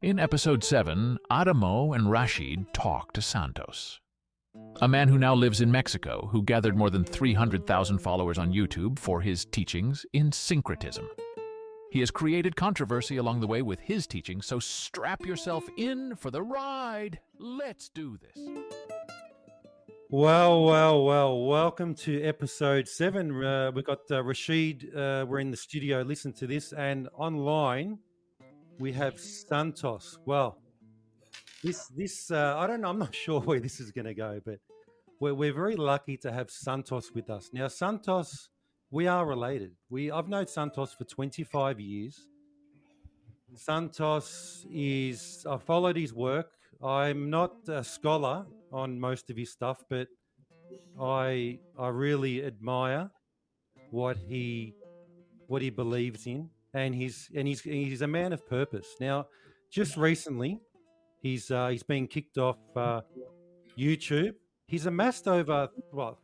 In episode 7, Adamo and Rashid talk to Santos, a man who now lives in Mexico, who gathered more than 300,000 followers on YouTube for his teachings in syncretism. He has created controversy along the way with his teaching, so strap yourself in for the ride. Let's do this. Well, welcome to episode 7. We've got Rashid, we're in the studio, listen to this, and online we have Santos. Well, this I don't know, I'm not sure where this is going to go, but we're very lucky to have Santos with us. Now, Santos, we are related. I've known Santos for 25 years. Santos I followed his work. I'm not a scholar on most of his stuff, but I really admire what he believes in, and he's a man of purpose. Now, just recently, he's been kicked off YouTube. He's amassed over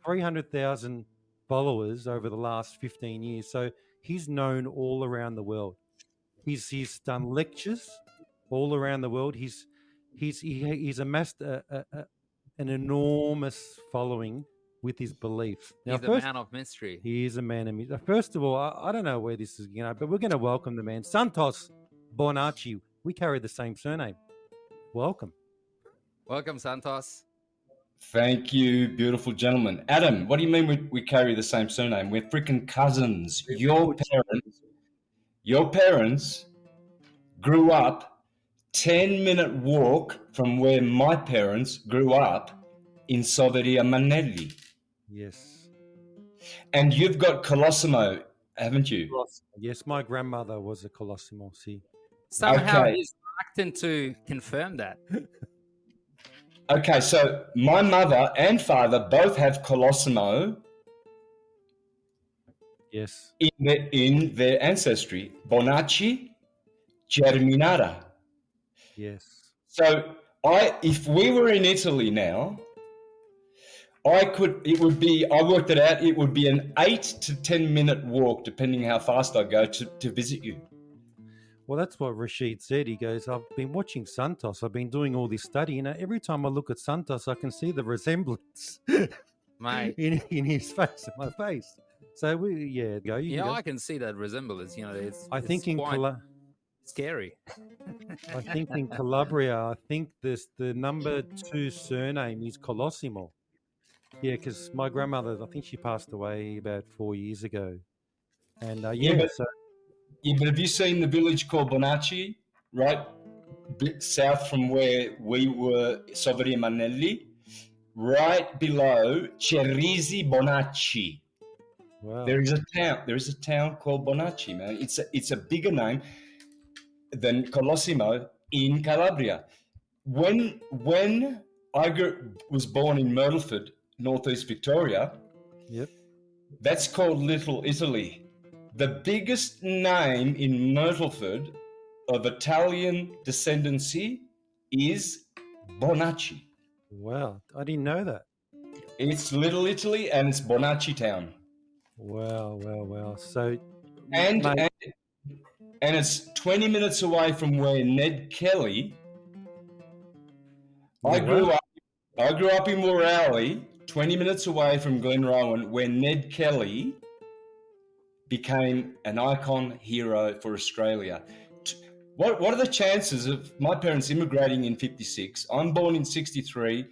300,000 followers over the last 15 years, so he's known all around the world. He's done lectures all around the world. He's amassed an enormous following with his beliefs. Now, he's a man of mystery. He is a man of mystery. First of all, I don't know where this is, but we're going to welcome the man, Santos Bonacci. We carry the same surname. Welcome. Welcome, Santos. Thank you, beautiful gentlemen. Adam, what do you mean we carry the same surname? We're freaking cousins. Your parents grew up 10-minute walk from where my parents grew up in Soveria Manelli. Yes. And you've got Colosimo, haven't you? Yes, my grandmother was a Colosimo, see. Somehow he's reluctant to confirm that. Okay, so my mother and father both have Colosimo. Yes. In their ancestry. Bonacci, Germinata. Yes. So if we were in Italy now, I worked it out, it would be an 8 to 10 minute walk, depending how fast I go to visit you. Well, that's what Rashid said. He goes, I've been watching Santos. I've been doing all this study. Every time I look at Santos, I can see the resemblance Mate. in his face, in my face. So go. I can see that resemblance. It's quite scary. I think in Calabria, the number 2 surname is Colosimo. Yeah, because my grandmother, I think she passed away about 4 years ago. And but have you seen the village called Bonacci, right? South from where we were, Soveria Manelli, right below Cerisi Bonacci. Wow. There is a town called Bonacci, man. It's a bigger name than Colosimo in Calabria. When I was born in Myrtleford, Northeast Victoria, yep, that's called Little Italy. The biggest name in Myrtleford of Italian descendancy is Bonacci. Wow, I didn't know that. It's Little Italy and it's Bonacci town. Wow. So, and it's 20 minutes away from where Ned Kelly. I grew up in Morale, 20 minutes away from Glenrowan, where Ned Kelly became an icon hero for Australia. What are the chances of my parents immigrating in 56? I'm born in 63,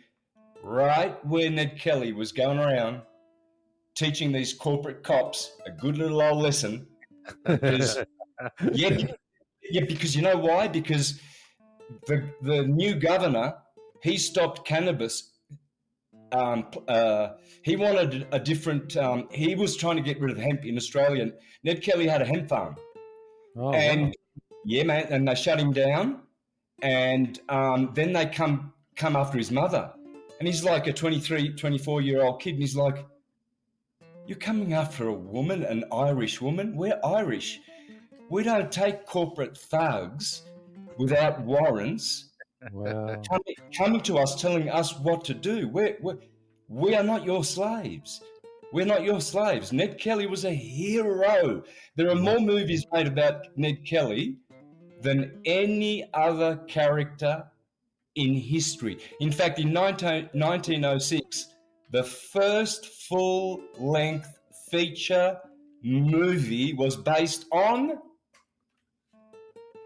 right where Ned Kelly was going around teaching these corporate cops a good little old lesson. Because, because you know why? Because the new governor, he stopped cannabis. He wanted a different. He was trying to get rid of hemp in Australia. Ned Kelly had a hemp farm, and they shut him down. And then they come after his mother, and he's like a 23, 24-year-old kid, and he's like, "You're coming after a woman, an Irish woman? We're Irish. We don't take corporate thugs without warrants." Wow. Coming to us, telling us what to do. We are not your slaves. We're not your slaves. Ned Kelly was a hero. There are more movies made about Ned Kelly than any other character in history. In fact, in 1906, the first full-length feature movie was based on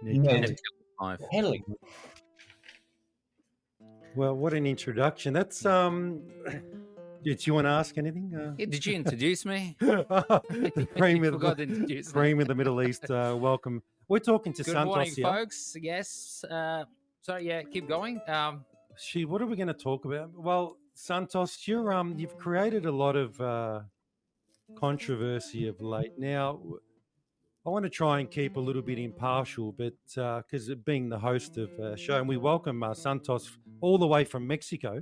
Ned Kelly. Well, what an introduction. That's Did you want to ask anything? Yeah, did you introduce me? Cream You of forgot to introduce me. Cream of the Middle East. Welcome. We're talking to Good Santos morning, here. folks. Yes. Sorry, yeah, keep going. What are we going to talk about? Well, Santos, you've created a lot of controversy of late. Now, I want to try and keep a little bit impartial, but because being the host of a show, and we welcome Santos all the way from Mexico,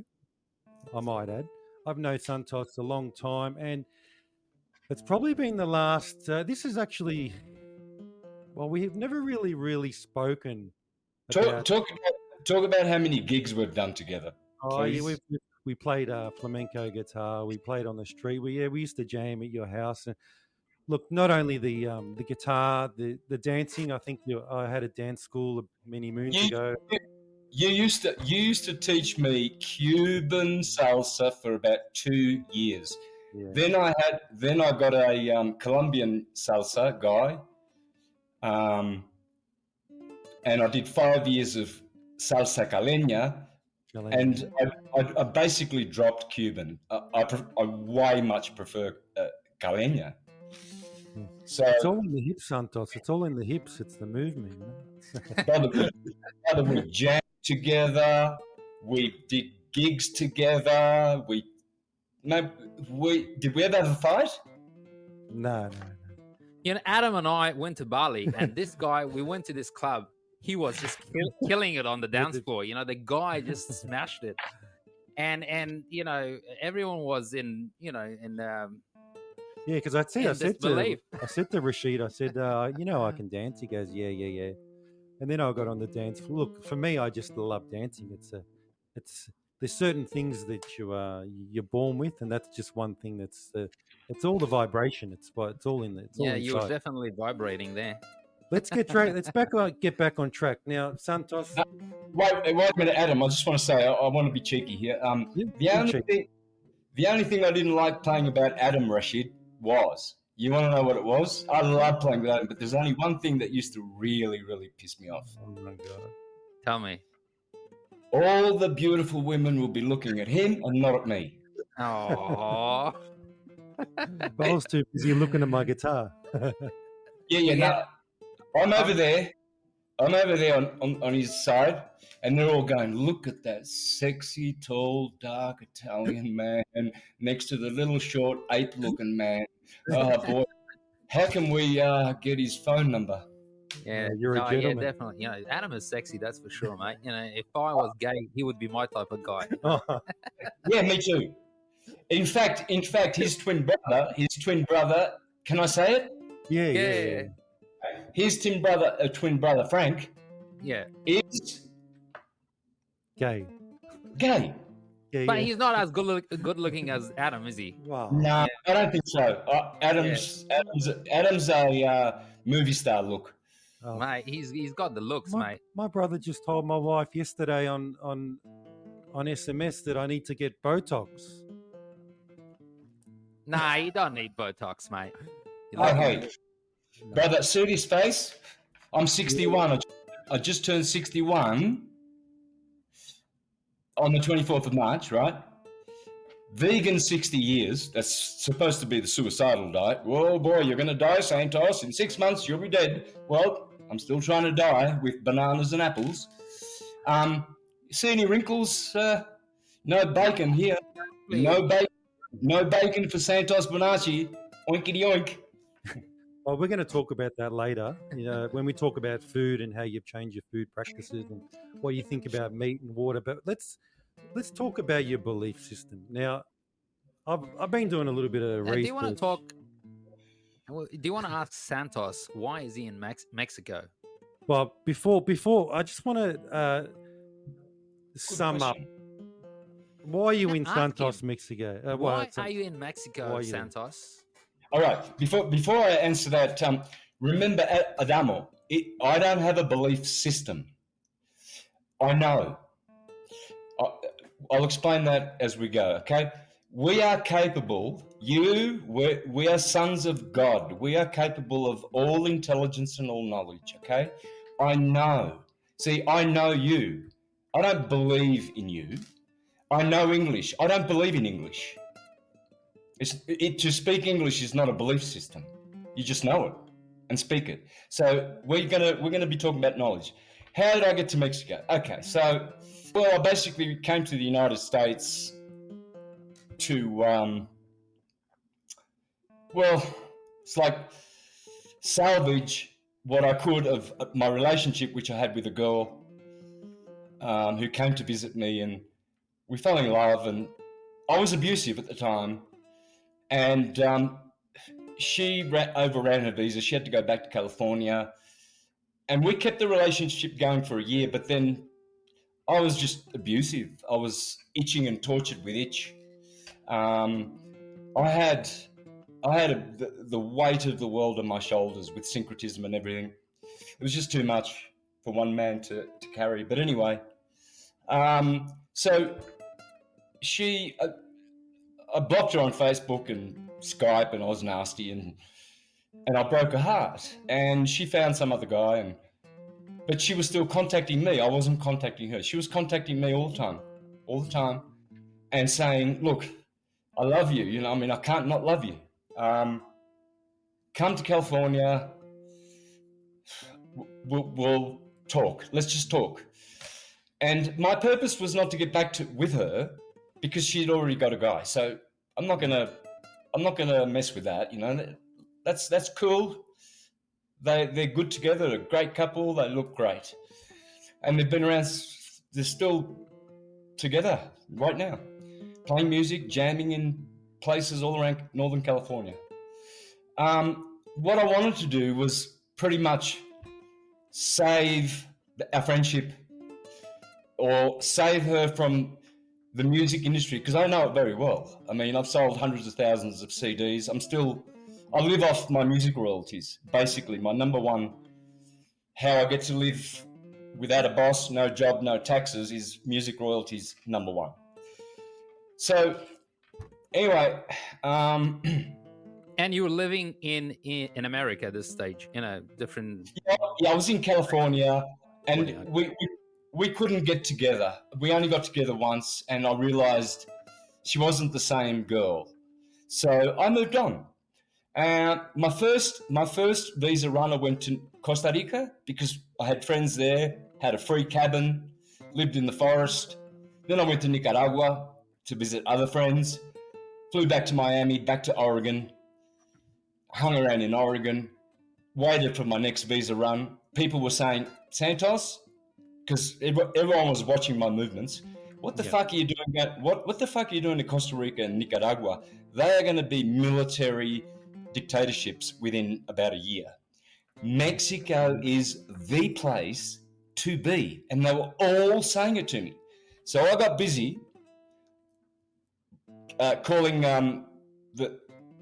I might add. I've known Santos a long time, and it's probably been the last. This is actually, well, we have never really spoken. About, talk about how many gigs we've done together. Oh yeah, we played flamenco guitar. We played on the street. We used to jam at your house. And look, not only the guitar, the dancing. I think I had a dance school many moons ago. You used to teach me Cuban salsa for about 2 years. Yeah. Then I got a Colombian salsa guy, and I did 5 years of salsa caleña, and I basically dropped Cuban. I way much prefer caleña. So it's all in the hips, Santos. It's all in the hips. It's the movement. Brother, we jammed together. We did gigs together. Did we ever have a fight? No. You know, Adam and I went to Bali, and this guy, we went to this club. He was just killing it on the dance floor. You know, the guy just smashed it, and you know, everyone was in. Yeah, because I said to Rashid, I said, I can dance. He goes, yeah. And then I got on the dance floor. Look, for me, I just love dancing. There's certain things that you're born with, and that's just one thing. It's all the vibration. It's all in there. You were definitely vibrating there. Let's get back on track now, Santos. Wait a minute, Adam. I just want to say I want to be cheeky here. The only thing I didn't like playing about Adam, Rashid, was, you want to know what it was? I love playing with Adam, but there's only one thing that used to really piss me off. Oh my God. Tell me. All the beautiful women will be looking at him and not at me. Oh. But I was too busy looking at my guitar. No, I'm over there on his side, and they're all going, look at that sexy, tall, dark Italian man next to the little, short, ape-looking man. Oh, boy. How can we get his phone number? Yeah, you're a gentleman. Yeah, definitely. You know, Adam is sexy, that's for sure, mate. You know, if I was gay, he would be my type of guy. Yeah, me too. In fact, his twin brother, can I say it? Yeah. His twin brother, Frank, is gay. But he's not as good looking as Adam, is he? Wow. No, I don't think so. Adam's a movie star look. Oh. Mate, he's got the looks, mate. My brother just told my wife yesterday on SMS that I need to get Botox. Nah, you don't need Botox, mate. Hey, brother, see this face? I'm 61. I just turned 61 on the 24th of March, right? Vegan 60 years. That's supposed to be the suicidal diet. Whoa, boy, you're going to die, Santos. In 6 months, you'll be dead. Well, I'm still trying to die with bananas and apples. See any wrinkles? No bacon here. No bacon for Santos Bonacci. Oinkity oink. Well, we're going to talk about that later. You know, when we talk about food and how you've changed your food practices and what you think about meat and water. But let's talk about your belief system. Now, I've been doing a little bit of research. Do you want to ask Santos why is he in Mexico? Well, before I just want to sum up. Why are you in Santos, Mexico? Why are you in Mexico, Santos? All right. Before I answer that, remember, Adamo, I don't have a belief system. I know. I'll explain that as we go, okay? We are capable, we are sons of God. We are capable of all intelligence and all knowledge, okay? I know. See, I know you. I don't believe in you. I know English. I don't believe in English. To speak English is not a belief system. You just know it and speak it. So we're gonna be talking about knowledge. How did I get to Mexico? Okay, so I basically came to the United States to it's like salvage what I could of my relationship, which I had with a girl who came to visit me, and we fell in love, and I was abusive at the time, and she overran her visa. She had to go back to California, and we kept the relationship going for a year, but then I was just abusive. I was itching and tortured with itch. I had the weight of the world on my shoulders with syncretism and everything. It was just too much for one man to carry. But anyway, so I blocked her on Facebook and Skype, and I was nasty, and I broke her heart. And she found some other guy, but she was still contacting me. I wasn't contacting her. She was contacting me all the time, and saying, "Look, I love you. You know, I mean, I can't not love you. Come to California. We'll talk. Let's just talk." And my purpose was not to get back with her, because she'd already got a guy. So I'm not gonna mess with that. You know, that's cool. They're good together. They're a great couple. They look great, and they've been around. They're still together right now, playing music, jamming in places all around Northern California. What I wanted to do was pretty much save our friendship, or save her from the music industry, because I know it very well. I mean, I've sold hundreds of thousands of CDs. I live off my music royalties. Basically, my number one, how I get to live without a boss, no job, no taxes, is music royalties, number one. So anyway, and you were living in America at this stage, in a different... Yeah, I was in California, and we couldn't get together. We only got together once, and I realized she wasn't the same girl. So I moved on. My first visa run, I went to Costa Rica because I had friends there, had a free cabin, lived in the forest. Then I went to Nicaragua to visit other friends, flew back to Miami, back to Oregon, hung around in Oregon, waited for my next visa run. People were saying, "Santos," because everyone was watching my movements. What the fuck are you doing? What the fuck are you doing in Costa Rica and Nicaragua? They are going to be military dictatorships within about a year. Mexico is the place to be, and they were all saying it to me. So I got busy calling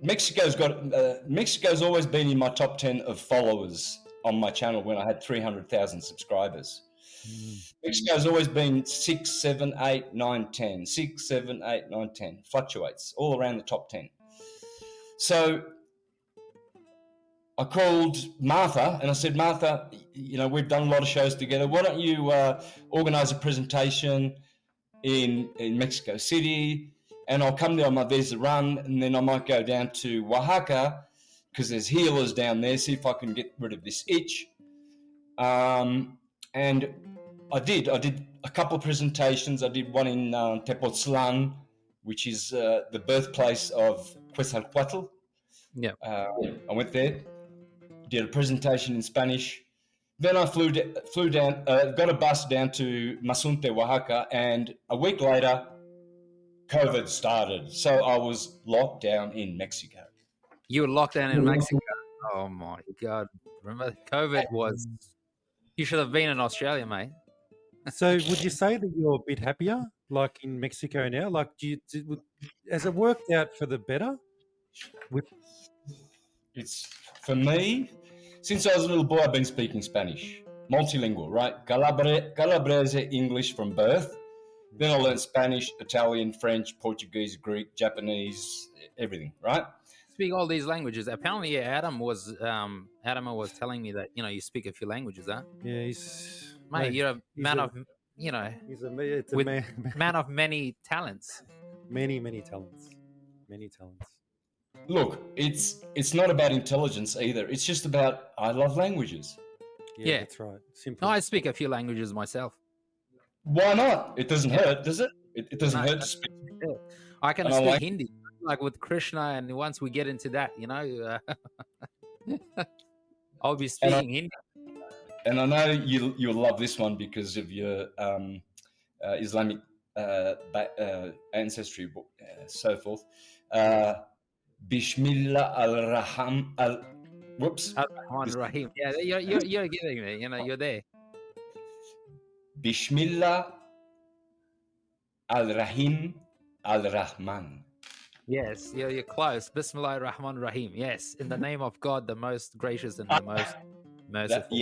Mexico's always been in my top 10 of followers on my channel when I had 300,000 subscribers. Mexico's always been 6, 7, 8, 9, 10. 6, 7, 8, 9, 10. Fluctuates all around the top 10. So I called Martha and I said, "Martha, you know, we've done a lot of shows together. Why don't you organize a presentation in Mexico City, and I'll come there on my visa run, and then I might go down to Oaxaca because there's healers down there, see if I can get rid of this itch." And I did a couple of presentations. I did one in Tepoztlan, which is the birthplace of Quetzalcoatl. Yeah. I went there, did a presentation in Spanish. Then I flew down, got a bus down to Mazunte, Oaxaca, and a week later, COVID started. So I was locked down in Mexico. You were locked down in Mexico? Oh my God. Remember, COVID was... You should have been in Australia, mate. So would you say that you're a bit happier, like in Mexico now? Like, has it worked out for the better? It's, for me, Since I was a little boy, I've been speaking Spanish. Multilingual, right? Calabrese English from birth. Then I learned Spanish, Italian, French, Portuguese, Greek, Japanese, everything, right? Speak all these languages. Apparently, Adam was telling me that you speak a few languages, huh? Yeah, he's Mate, you're a man of it's a with man, man of many talents. many talents, many talents. Look, it's not about intelligence either. It's just about I love languages. Yeah, Yeah. that's right. Simple. No, I speak a few languages myself. Why not? It doesn't hurt, does it? It doesn't No, hurt to speak. I can And I speak like- Hindi, like with Krishna, and once we get into that, I'll be speaking Hindi. And I know you'll love this one because of your Islamic ancestry, so forth. Bismillah al-Rahman al. Whoops. Ar-Rahman Rahim. Yeah, you're getting me. You're there. Bismillah al-Rahim al-Rahman. Yes, you're close. Bismillah ar-Rahman Rahim. Yes, in the name of God, the most gracious and the most merciful.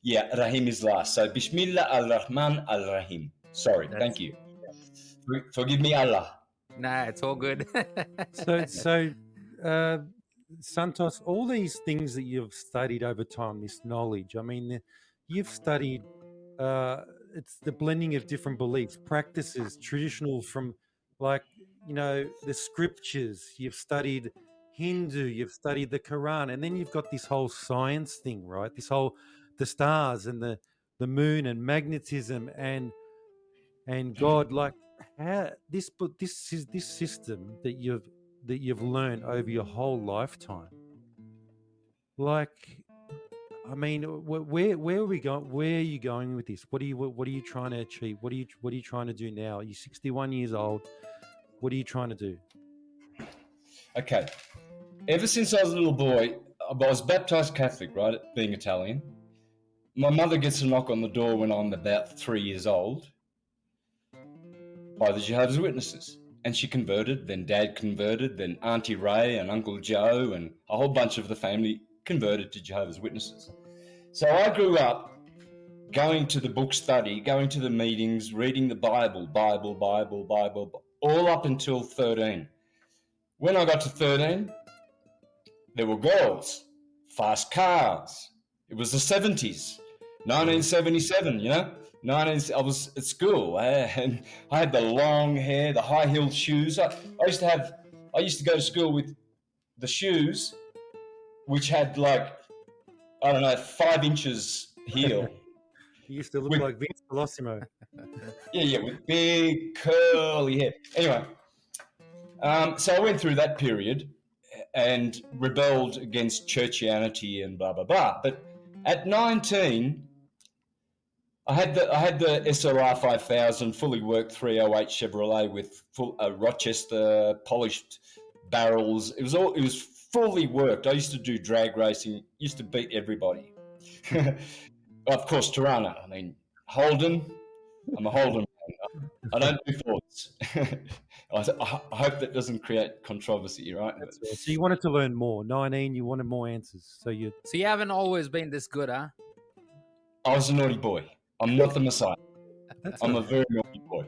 Yeah, Rahim is last. So Bismillah al-Rahman al-Rahim. Sorry, thank you. Forgive me, Allah. Nah, it's all good. So, Santos, all these things that you've studied over time, this knowledge. I mean, you've studied. It's the blending of different beliefs, practices, traditional from, the scriptures. You've studied Hindu. You've studied the Quran, and then you've got this whole science thing, right? The stars and the moon and magnetism and God, how this system that you've learned over your whole lifetime. I mean, where are we going? Where are you going with this? What are you trying to achieve? What are you trying to do now? You're 61 years old. What are you trying to do? Okay. Ever since I was a little boy, I was baptized Catholic, right? Being Italian. My mother gets a knock on the door when I'm about 3 years old by the Jehovah's Witnesses. And she converted, then Dad converted, then Auntie Ray and Uncle Joe and a whole bunch of the family converted to Jehovah's Witnesses. So I grew up going to the book study, going to the meetings, reading the Bible, all up until 13. When I got to 13, there were girls, fast cars. It was the 70s, 1977, I was at school and I had the long hair, the high-heeled shoes. I used to go to school with the shoes, which had 5 inches heel. You used to look like Vince Colosimo. Yeah, with big curly hair. Anyway, so I went through that period and rebelled against churchianity and blah blah blah. But at 19, I had the SRR 5000 fully worked 308 Chevrolet with full Rochester polished barrels. It was fully worked. I used to do drag racing. Used to beat everybody. Of course, Tirana. I mean, Holden. I'm a Holden man. I don't do Fords. I hope that doesn't create controversy, right? So you wanted to learn more. 19, you wanted more answers. So you haven't always been this good, huh? I was a naughty boy. I'm not the Messiah. I'm a very naughty boy.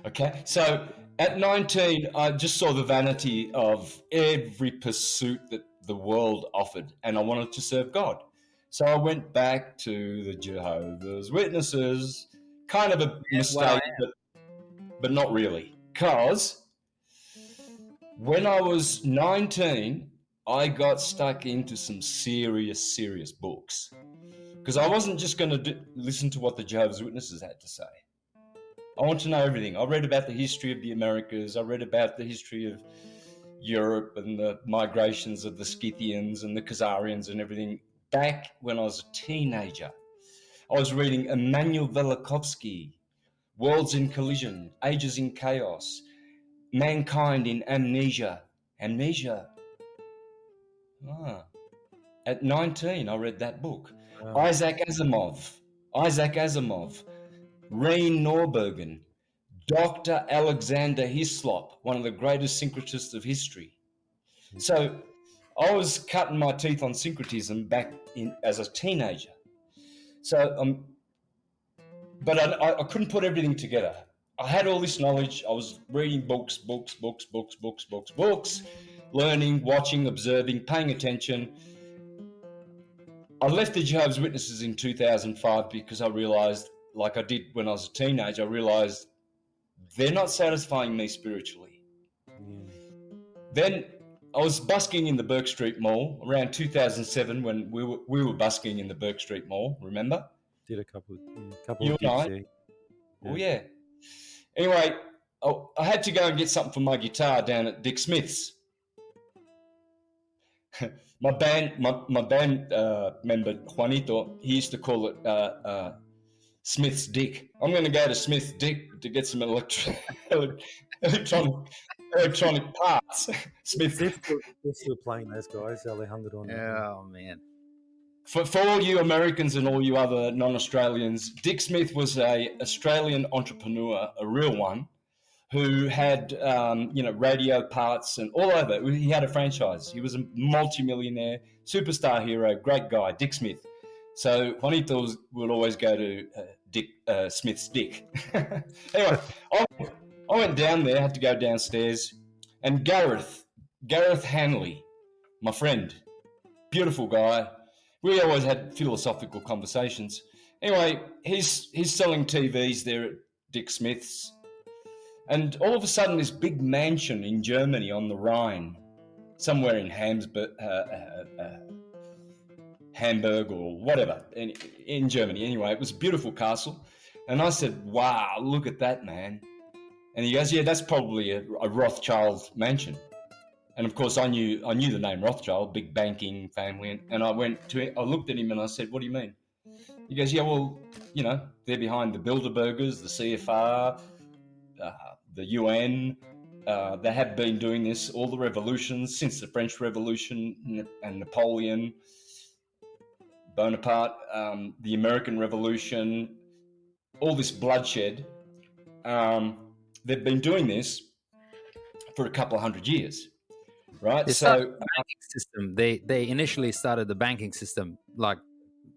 Okay, so at 19, I just saw the vanity of every pursuit that the world offered, and I wanted to serve God. So I went back to the Jehovah's Witnesses, kind of a mistake, but not really. Because when I was 19, I got stuck into some serious books. Because I wasn't just going to listen to what the Jehovah's Witnesses had to say. I want to know everything. I read about the history of the Americas. I read about the history of Europe and the migrations of the Scythians and the Khazarians and everything. Back when I was a teenager, I was reading Immanuel Velikovsky, Worlds in Collision, Ages in Chaos, Mankind in Amnesia. At 19, I read that book. Wow. Isaac Asimov, Rein Norbergen, Dr. Alexander Hislop, one of the greatest syncretists of history. So I was cutting my teeth on syncretism back in as a teenager. So, but I couldn't put everything together. I had all this knowledge. I was reading books, learning, watching, observing, paying attention. I left the Jehovah's Witnesses in 2005 because I realized, like I did when I was a teenager, I realized they're not satisfying me spiritually. Then I was busking in the Burke Street Mall around 2007 when we were busking in the Burke Street Mall, remember? Did a couple You of and I? gigs, yeah. Oh, yeah. Anyway, I had to go and get something for my guitar down at Dick Smith's. my band member, Juanito, he used to call it Smith's Dick. I'm going to go to Smith's Dick to get some electronic parts. Smith. They're still playing those guys, Alejandro. Oh, man. For all you Americans and all you other non-Australians, Dick Smith was an Australian entrepreneur, a real one, who had radio parts and all over. He had a franchise. He was a multi-millionaire, superstar hero, great guy, Dick Smith. So Juanito would always go to Dick Smith's Dick. Anyway, I went down there, had to go downstairs, and Gareth Hanley, my friend, beautiful guy. We always had philosophical conversations. Anyway, he's selling TVs there at Dick Smith's. And all of a sudden, this big mansion in Germany on the Rhine, somewhere in Hamburg or whatever, in Germany. Anyway, it was a beautiful castle. And I said, wow, look at that, man. And he goes, yeah, that's probably a Rothschild mansion. And of course, I knew the name Rothschild, big banking family. And I looked at him and I said, what do you mean? He goes, yeah, well, they're behind the Bilderbergers, the CFR, the UN. They have been doing this, all the revolutions since the French Revolution and Napoleon, Bonaparte, the American Revolution, all this bloodshed. They've been doing this for a couple of 100 years. Right, the banking system. They initially started the banking system like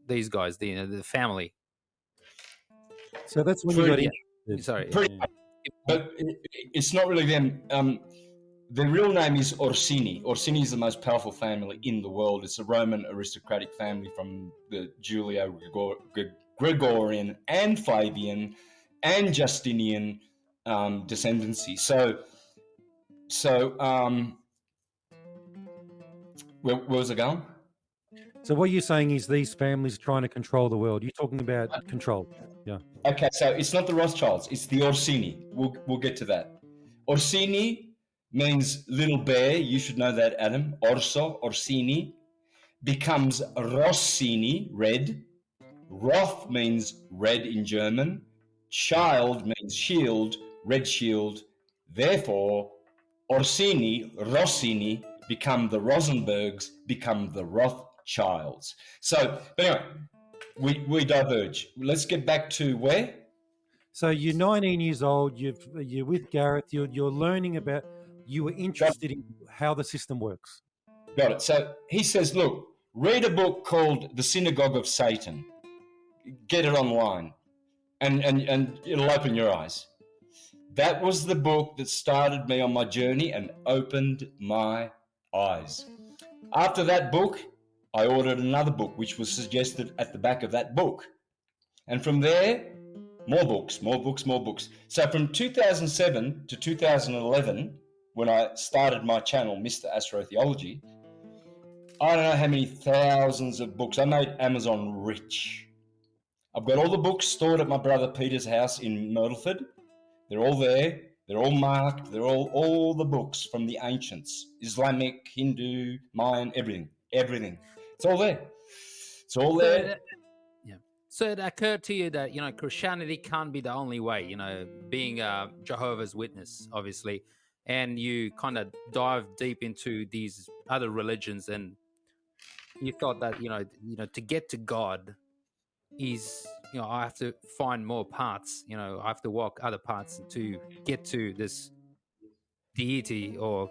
these guys, the family. So that's when you got in. Sorry, but it's not really them. Their real name is Orsini. Orsini is the most powerful family in the world. It's a Roman aristocratic family from the Julio-Gregorian and Flavian and Justinian descendancy. So. Where was it going? So what you're saying is these families are trying to control the world. You're talking about control. Yeah. Okay, so it's not the Rothschilds, it's the Orsini. We'll get to that. Orsini means little bear. You should know that, Adam. Orso, Orsini, becomes Rossini, red. Roth means red in German. Child means shield, red shield. Therefore, Orsini, Rossini, become the Rosenbergs, become the Rothschilds. So, but anyway, we diverge. Let's get back to where? So you're 19 years old. You're with Gareth. You're learning about. You were interested in how the system works. Got it. So he says, look, read a book called The Synagogue of Satan. Get it online, and it'll open your eyes. That was the book that started me on my journey and opened my eyes. After that book, I ordered another book, which was suggested at the back of that book. And from there, more books. So from 2007 to 2011, when I started my channel, Mr. Astrotheology, I don't know how many thousands of books. I made Amazon rich. I've got all the books stored at my brother Peter's house in Myrtleford. They're all there. They're all marked. They're all the books from the ancients, Islamic, Hindu, Mayan, everything. It's all there. So it occurred to you that, Christianity can't be the only way, being a Jehovah's Witness, obviously, and you kind of dive deep into these other religions, and you thought that, to get to God is, I have to find more paths, I have to walk other paths to get to this deity or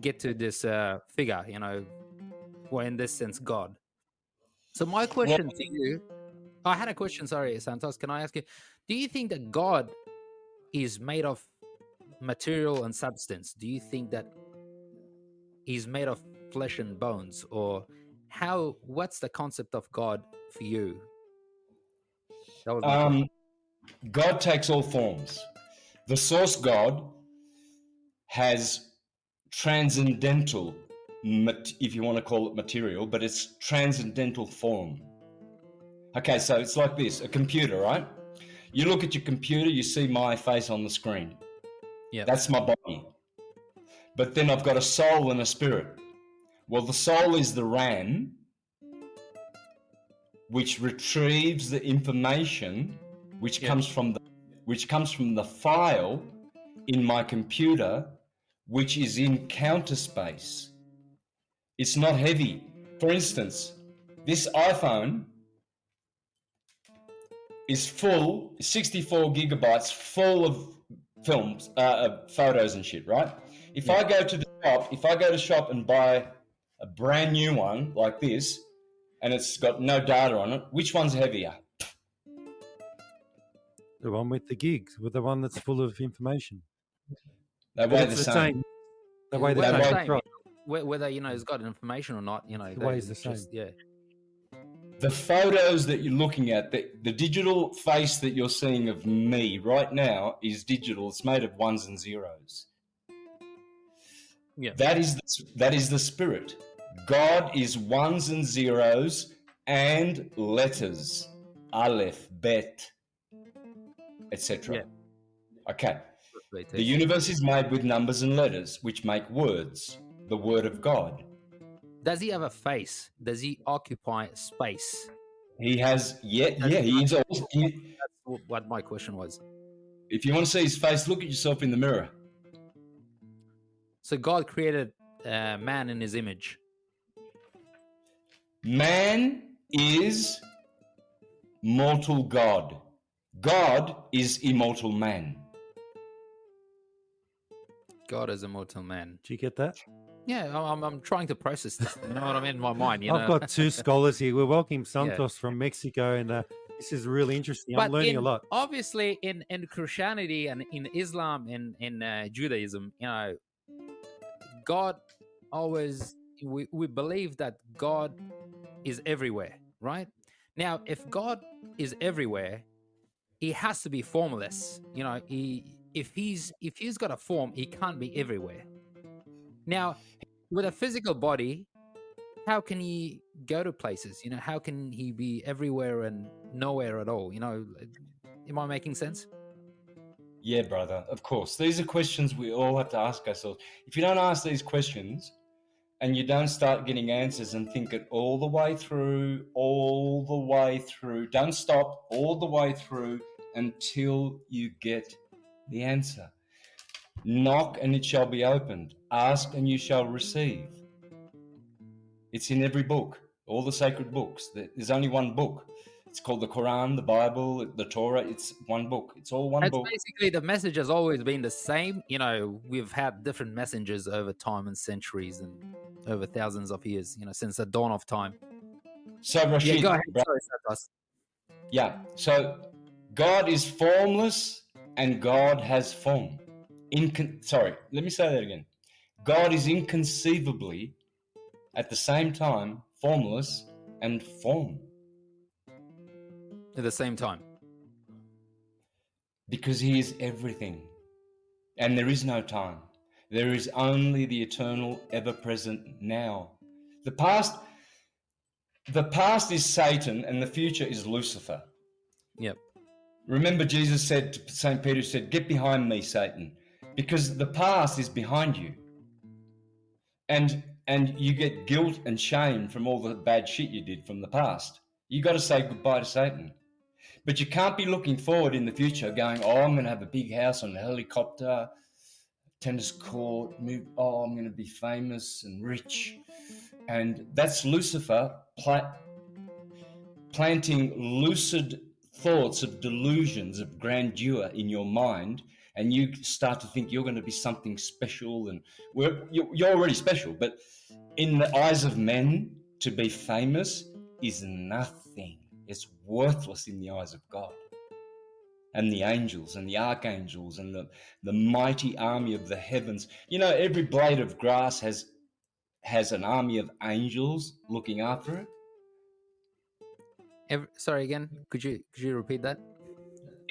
get to this figure, you know, or in this sense, God. So my question to you, I had a question, sorry, Santos, can I ask you, do you think that God is made of material and substance? Do you think that he's made of flesh and bones? Or what's the concept of God for you? That was my question. God takes all forms. The source God has transcendental, if you want to call it material, but it's transcendental form. Okay, so it's like this, a computer, right? You look at your computer, you see my face on the screen. Yeah. That's my body. But then I've got a soul and a spirit. Well, the soul is the RAM, which retrieves the information which comes from the file in my computer, which is in counter space. It's not heavy. For instance, this iPhone is full, 64 gigabytes full of films, photos and shit, right? If I go to the shop and buy a brand new one like this, and it's got no data on it, which one's heavier? The one with the gigs, with the one that's full of information. They weigh the same. They weigh the same. Right. Whether, you know, it's got information or not, you know, it weighs the same. Yeah. The photos that you're looking at, the digital face that you're seeing of me right now is digital. It's made of ones and zeros. Yeah. That is the spirit. God is ones and zeros and letters. Aleph, Bet, etc. Yeah. Okay. The universe is made with numbers and letters, which make words. The word of God. Does he have a face? Does he occupy space? He has, he is also. That's what my question was. If you want to see his face, look at yourself in the mirror. So God created man in his image. Man is mortal God. God is immortal man. God is immortal man. Do you get that? Yeah, I'm trying to process this. You know what I mean? In my mind, you know. I've got two scholars here. We're welcoming Santos from Mexico, and this is really interesting. I'm learning a lot. Obviously, in Christianity and in Islam and in Judaism, you know, God always, we believe that God is everywhere, right? Now, if God is everywhere, he has to be formless. You know, if he's got a form, he can't be everywhere. Now, with a physical body, how can he go to places? You know, how can he be everywhere and nowhere at all? You know, am I making sense? Yeah, brother, of course. These are questions we all have to ask ourselves. If you don't ask these questions and you don't start getting answers and think it all the way through, don't stop all the way through until you get the answer. Knock and it shall be opened. Ask and you shall receive. It's in every book, all the sacred books. There's only one book. It's called the Quran, the Bible, the Torah. It's one book. It's all one book. Basically, the message has always been the same. You know, we've had different messengers over time and centuries and over thousands of years, you know, since the dawn of time. So, Rashid, go ahead. Sorry, Santos. Yeah, so God is formless and God has form. Let me say that again. God is inconceivably, at the same time, formless and form. At the same time. Because he is everything. And there is no time. There is only the eternal, ever-present now. The past is Satan and the future is Lucifer. Yep. Remember Jesus said to St. Peter, said, "Get behind me, Satan," because the past is behind you. And you get guilt and shame from all the bad shit you did from the past. You got to say goodbye to Satan. But you can't be looking forward in the future going, "Oh, I'm going to have a big house on a helicopter, tennis court, I'm going to be famous and rich." And that's Lucifer planting lucid thoughts of delusions of grandeur in your mind and you start to think you're going to be something special, and you're already special, but in the eyes of men, to be famous is nothing. It's worthless in the eyes of God and the angels and the archangels and the mighty army of the heavens. You know, every blade of grass has an army of angels looking after it. Sorry again. Could you repeat that?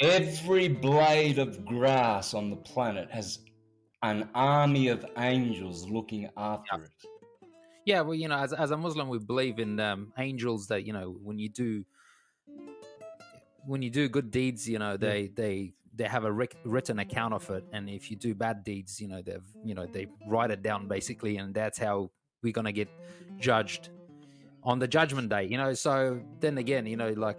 Every blade of grass on the planet has an army of angels looking after it. Yeah, well, you know, as a Muslim, we believe in angels that, you know, when you do good deeds, you know, they have a written account of it, and if you do bad deeds, you know, they write it down basically, and that's how we're gonna get judged on the judgment day, you know. So then again, you know, like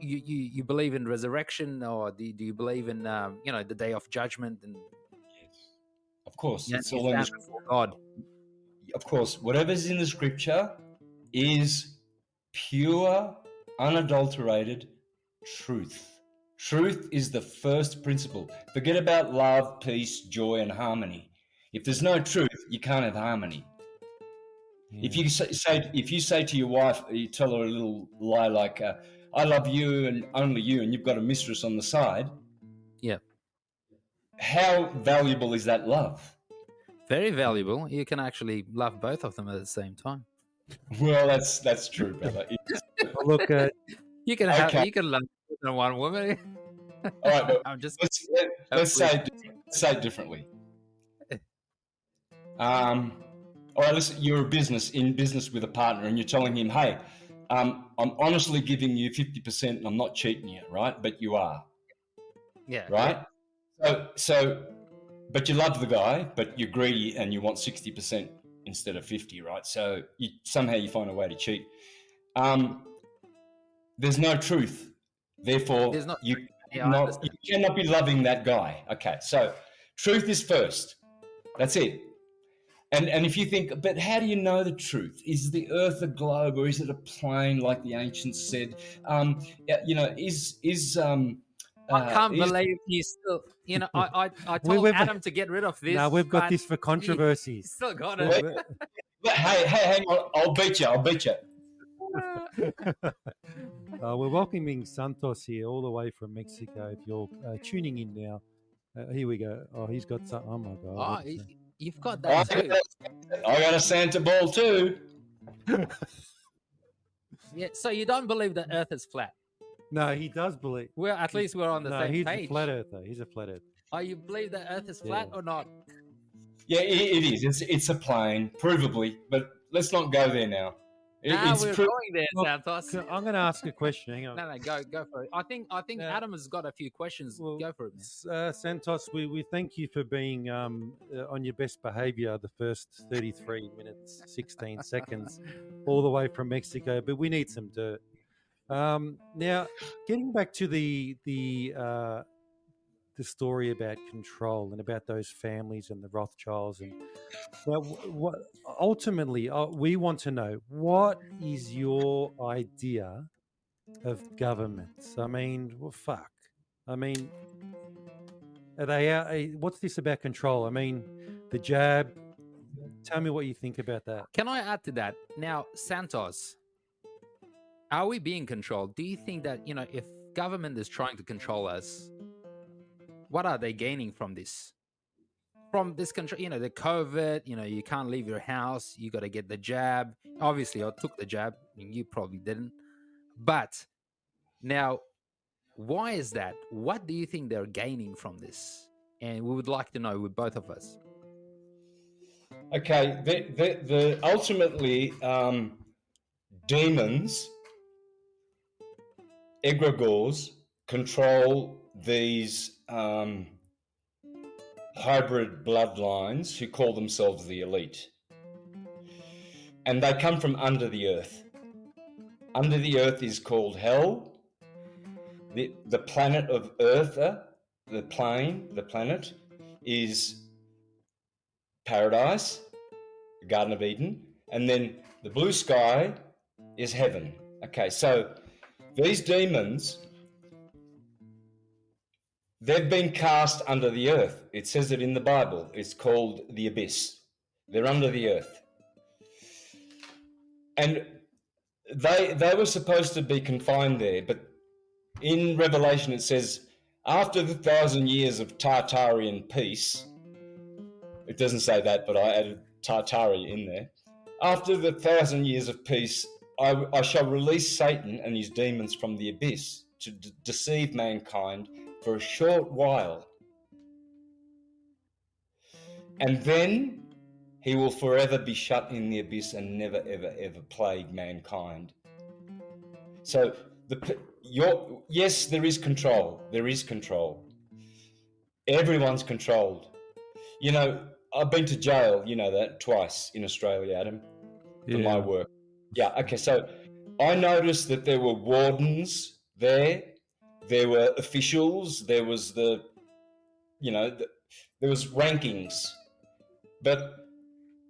you believe in resurrection, or do you believe in you know, the day of judgment? And yes, of course, it's all in before God. Of course, whatever's in the scripture is pure, unadulterated truth. Truth is the first principle. Forget about love, peace, joy, and harmony. If there's no truth, you can't have harmony. Yeah. If you say to your wife, you tell her a little lie like, "I love you and only you," and you've got a mistress on the side. Yeah. How valuable is that love? Very valuable. You can actually love both of them at the same time. Well, that's true, brother. Look, you can love more than one woman. All right, but I'm just let's say it differently. All right, listen. You're in business with a partner, and you're telling him, "Hey, I'm honestly giving you 50%, and I'm not cheating you, right? But you are." Yeah. Right. Yeah. So. But you love the guy, but you're greedy and you want 60% instead of 50, right? So somehow you find a way to cheat. There's no truth. Therefore, you cannot be loving that guy. Okay, so truth is first. That's it. And if you think, but how do you know the truth? Is the earth a globe, or is it a plane, like the ancients said? You know, I can't believe you still. You know, I told Adam to get rid of this. No, we've got this for controversies. He still got it. Hey, hang on! I'll beat you. We're welcoming Santos here, all the way from Mexico. If you're tuning in now, here we go. Oh, he's got some. Oh my God! Oh, you've got that too. I got a Santa ball too. Yeah. So you don't believe the Earth is flat? No, he does believe. Well, at least we're on the same page. No, he's a flat earther. He's a flat earther. Oh, you believe the Earth is flat or not? Yeah, it is. It's a plane, provably. But let's not go there now. We're going there, Santos. I'm going to ask a question. Hang on. No, go for it. I think Adam has got a few questions. Well, go for it, man. Santos, we thank you for being on your best behaviour the first 33 minutes, 16 seconds, all the way from Mexico. But we need some dirt. Now, getting back to the story about control and about those families and the Rothschilds, and what ultimately we want to know, what is your idea of governments? I mean, well, fuck. I mean, are they out? What's this about control? I mean, the jab. Tell me what you think about that. Can I add to that? Now, Santos, are we being controlled? Do you think that, you know, if government is trying to control us, what are they gaining from this? From this control, you know, the COVID, you know, you can't leave your house, you got to get the jab. Obviously, I took the jab, I mean, you probably didn't. But now, why is that? What do you think they're gaining from this? And we would like to know with both of us. Okay, the ultimately demons, egregores, control these hybrid bloodlines who call themselves the elite. And they come from under the earth. Under the earth is called hell. The planet of Earth, the planet, is paradise, the Garden of Eden, and then the blue sky is heaven. Okay, so these demons They've been cast under the earth. It says it in the Bible. It's called the abyss. They're under the earth. And they were supposed to be confined there, but in Revelation it says, after the 1,000 years of Tartarian peace, it doesn't say that, but I added Tartari in there. After the 1,000 years of peace, I shall release Satan and his demons from the abyss to deceive mankind for a short while. And then he will forever be shut in the abyss and never, ever, ever plague mankind. So, yes, there is control. There is control. Everyone's controlled. You know, I've been to jail, you know that, twice in Australia, Adam, for my work. Yeah, okay, so I noticed that there were wardens there were officials, there was there was rankings, but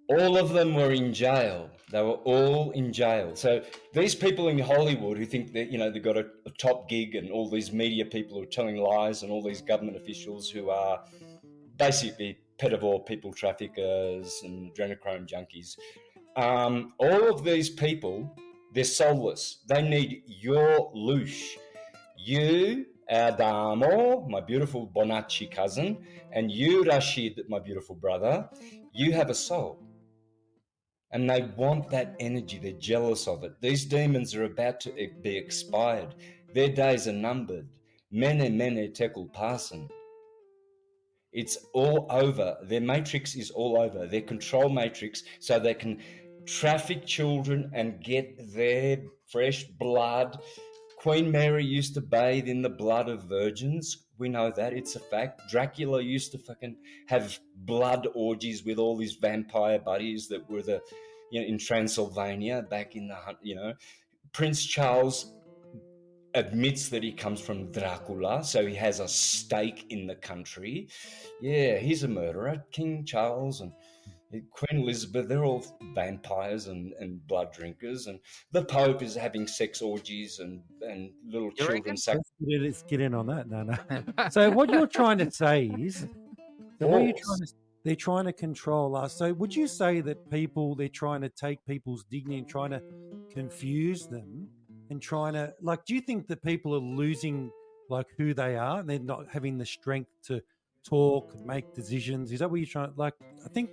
all of them were in jail. They were all in jail. So these people in Hollywood who think that, you know, they've got a top gig, and all these media people who are telling lies, and all these government officials who are basically pedophile people traffickers and adrenochrome junkies. All of these people, they're soulless. They need your loosh. You, Adamo, my beautiful Bonacci cousin, and you, Rashid, my beautiful brother, you have a soul. And they want that energy. They're jealous of it. These demons are about to be expired. Their days are numbered. Mene tekel parsin. It's all over. Their matrix is all over. Their control matrix, so they can traffic children and get their fresh blood. Queen Mary used to bathe in the blood of virgins. We know that. It's a fact. Dracula used to fucking have blood orgies with all his vampire buddies that were in Transylvania back in the, Prince Charles admits that he comes from Dracula, so he has a stake in the country. Yeah, he's a murderer. King Charles and Queen Elizabeth, they're all vampires and blood drinkers, and the Pope is having sex orgies and little children. Let's get in on that. No. So what you're trying to say is, they're trying to control us. So would you say that they're trying to take people's dignity and trying to confuse them and trying to, do you think that people are losing who they are and they're not having the strength to talk and make decisions? Is that what you're trying I think.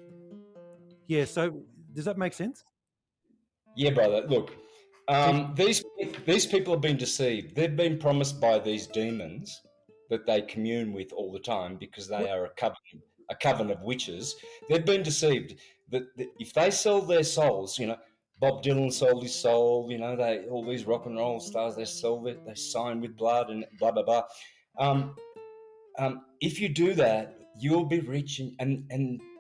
Yeah, so does that make sense? Yeah, brother. Look, these people have been deceived. They've been promised by these demons that they commune with all the time, because they are a coven of witches. They've been deceived that if they sell their souls, Bob Dylan sold his soul, all these rock and roll stars, they sign with blood and blah, blah, blah. If you do that, you'll be rich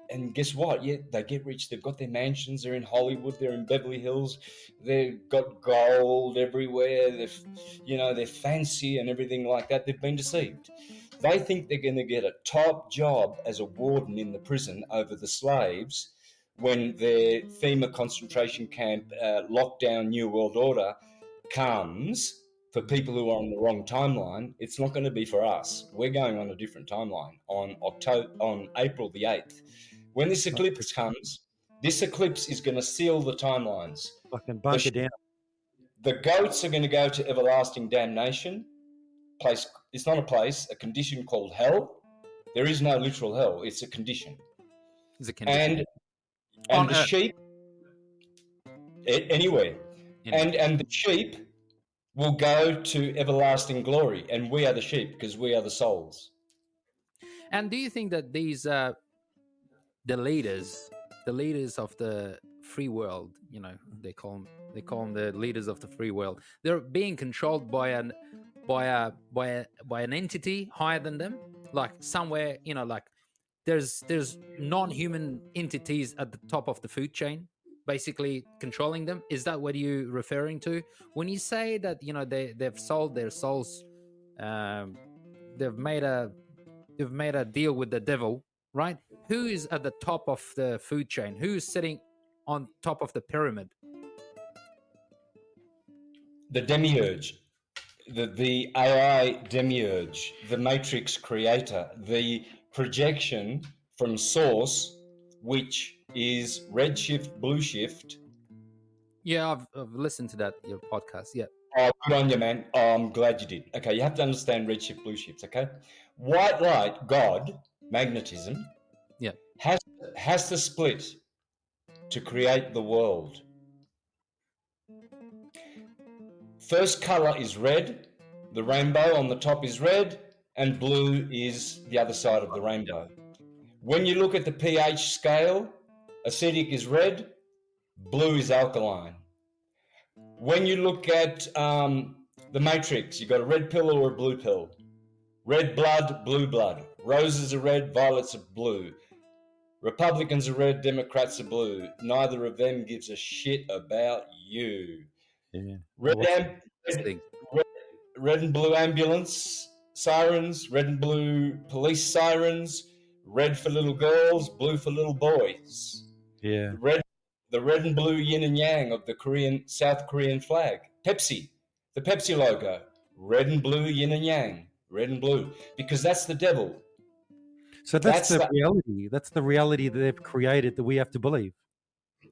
and guess what? Yeah, they get rich. They've got their mansions. They're in Hollywood. They're in Beverly Hills. They've got gold everywhere. They're fancy and everything like that. They've been deceived. They think they're going to get a top job as a warden in the prison over the slaves when their FEMA concentration camp lockdown New World Order comes for people who are on the wrong timeline. It's not going to be for us. We're going on a different timeline on April the 8th. When this eclipse comes, this eclipse is going to seal the timelines. Fucking bunker down. The goats are going to go to everlasting damnation. Place. It's not a place, a condition called hell. There is no literal hell. It's a condition. It's a condition. And the sheep, anywhere. And the sheep will go to everlasting glory. And we are the sheep because we are the souls. And do you think that these the leaders of the free world, they call them the leaders of the free world, they're being controlled by an entity higher than them, somewhere, there's non-human entities at the top of the food chain basically controlling them? Is that what you're referring to when you say that they've sold their souls, they've made a deal with the devil, right? Who is at the top of the food chain? Who is sitting on top of the pyramid? The demiurge. the AI demiurge, the matrix creator, the projection from source, which is redshift, blue shift. Yeah, I've listened to that your podcast. Yeah. Oh, good on you, man. Oh, I'm glad you did. Okay, you have to understand redshift, blue shifts. Okay, white light, God, magnetism, Yeah. has to split to create the world. First color is red. The rainbow on the top is red, and blue is the other side of the rainbow. When you look at the pH scale, acidic is red, blue is alkaline. When you look at the matrix, you've got a red pill or a blue pill. Red blood, blue blood. Roses are red, violets are blue. Republicans are red, Democrats are blue. Neither of them gives a shit about you. Yeah. Red and blue ambulance sirens, red and blue police sirens, red for little girls, blue for little boys. Yeah. The red and blue yin and yang of the South Korean flag. Pepsi, the Pepsi logo, red and blue yin and yang, red and blue, because that's the devil. So that's the reality. That's the reality that they've created that we have to believe.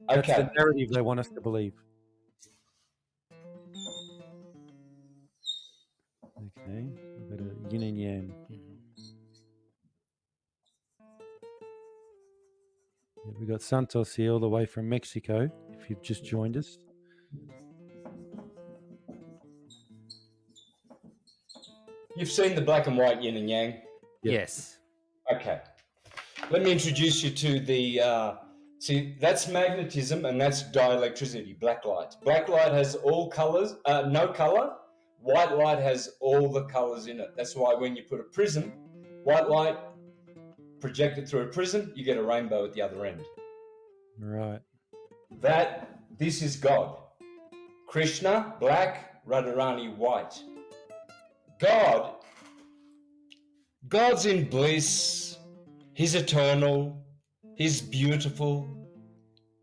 That's the narrative they want us to believe. Okay, we've got a yin and yang. Yeah, we got Santos here all the way from Mexico, if you've just joined us. You've seen the black and white yin and yang? Yep. Yes. Okay. Let me introduce you to the... see, that's magnetism and that's dielectricity, black light. Black light has all colors, no color. White light has all the colors in it. That's why when you put a prism, white light projected through a prism, you get a rainbow at the other end. Right. This is God. Krishna, black, Radharani, white. God's in bliss. He's eternal. He's beautiful.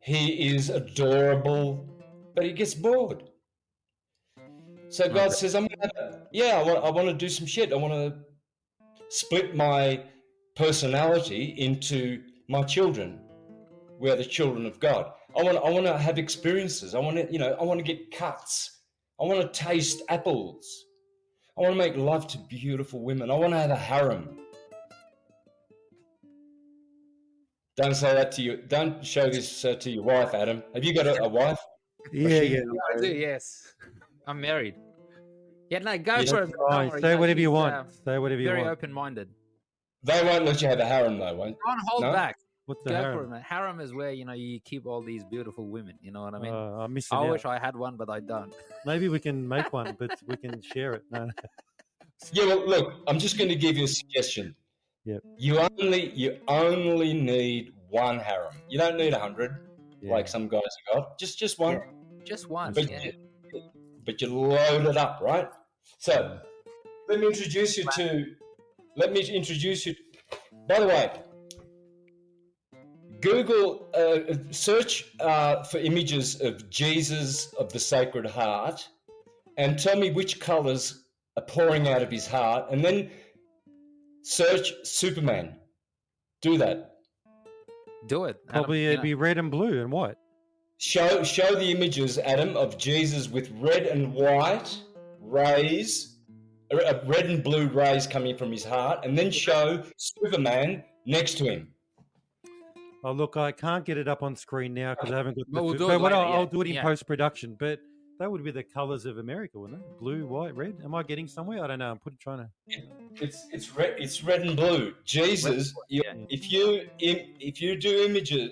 He is adorable, but he gets bored. So God says, I want to do some shit. I want to split my personality into my children. We are the children of God. I want to have experiences. I want to get cuts. I want to taste apples. I want to make love to beautiful women. I want to have a harem. Don't say that to you. Don't show this to your wife, Adam. Have you got a wife? Yeah. I do, yes. I'm married. Yeah, no, go for it. Fine. Say whatever you want. Say whatever you want. Very open-minded. They won't let you have a harem, though, won't they? Don't hold back. What's the Go harem? for it, man. Harem is where, you keep all these beautiful women. You know what I mean? I'm missing I out. wish I had one, but I don't. Maybe we can make one, but we can share it. No. Yeah, well, look, I'm just going to give you a suggestion. Yep. You only need one harem. You don't need 100, like some guys have got. Just one. Yeah. Just one. But you load it up, right? So let me introduce you. By the way, Google search for images of Jesus of the Sacred Heart, and tell me which colors are pouring out of his heart, and then search Superman. Do that. Do it. Probably Adam, it'd be red and blue and white. Show the images, Adam, of Jesus with red and white rays, red and blue rays coming from his heart, and then show Superman next to him. Oh, look, I can't get it up on screen now because I haven't got Well, we'll the do but it later, I'll yeah. do it in Yeah. post-production. But that would be the colors of America, wouldn't it? Blue, white, red. Am I getting somewhere? I don't know. I'm trying to... It's red. It's red and blue. Jesus. If you do images,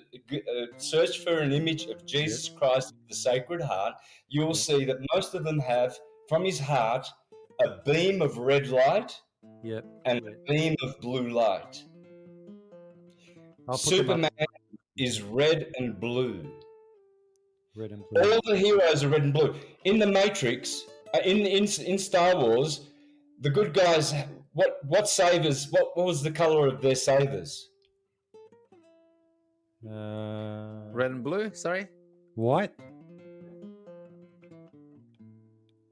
search for an image of Jesus Christ, the Sacred Heart, you will see that most of them have from his heart a beam of red light and a beam of blue light. Superman is red and blue. Red and blue. All the heroes are red and blue. In the Matrix, in Star Wars, the good guys. What sabers? What was the color of their sabers? Red and blue. Sorry. White.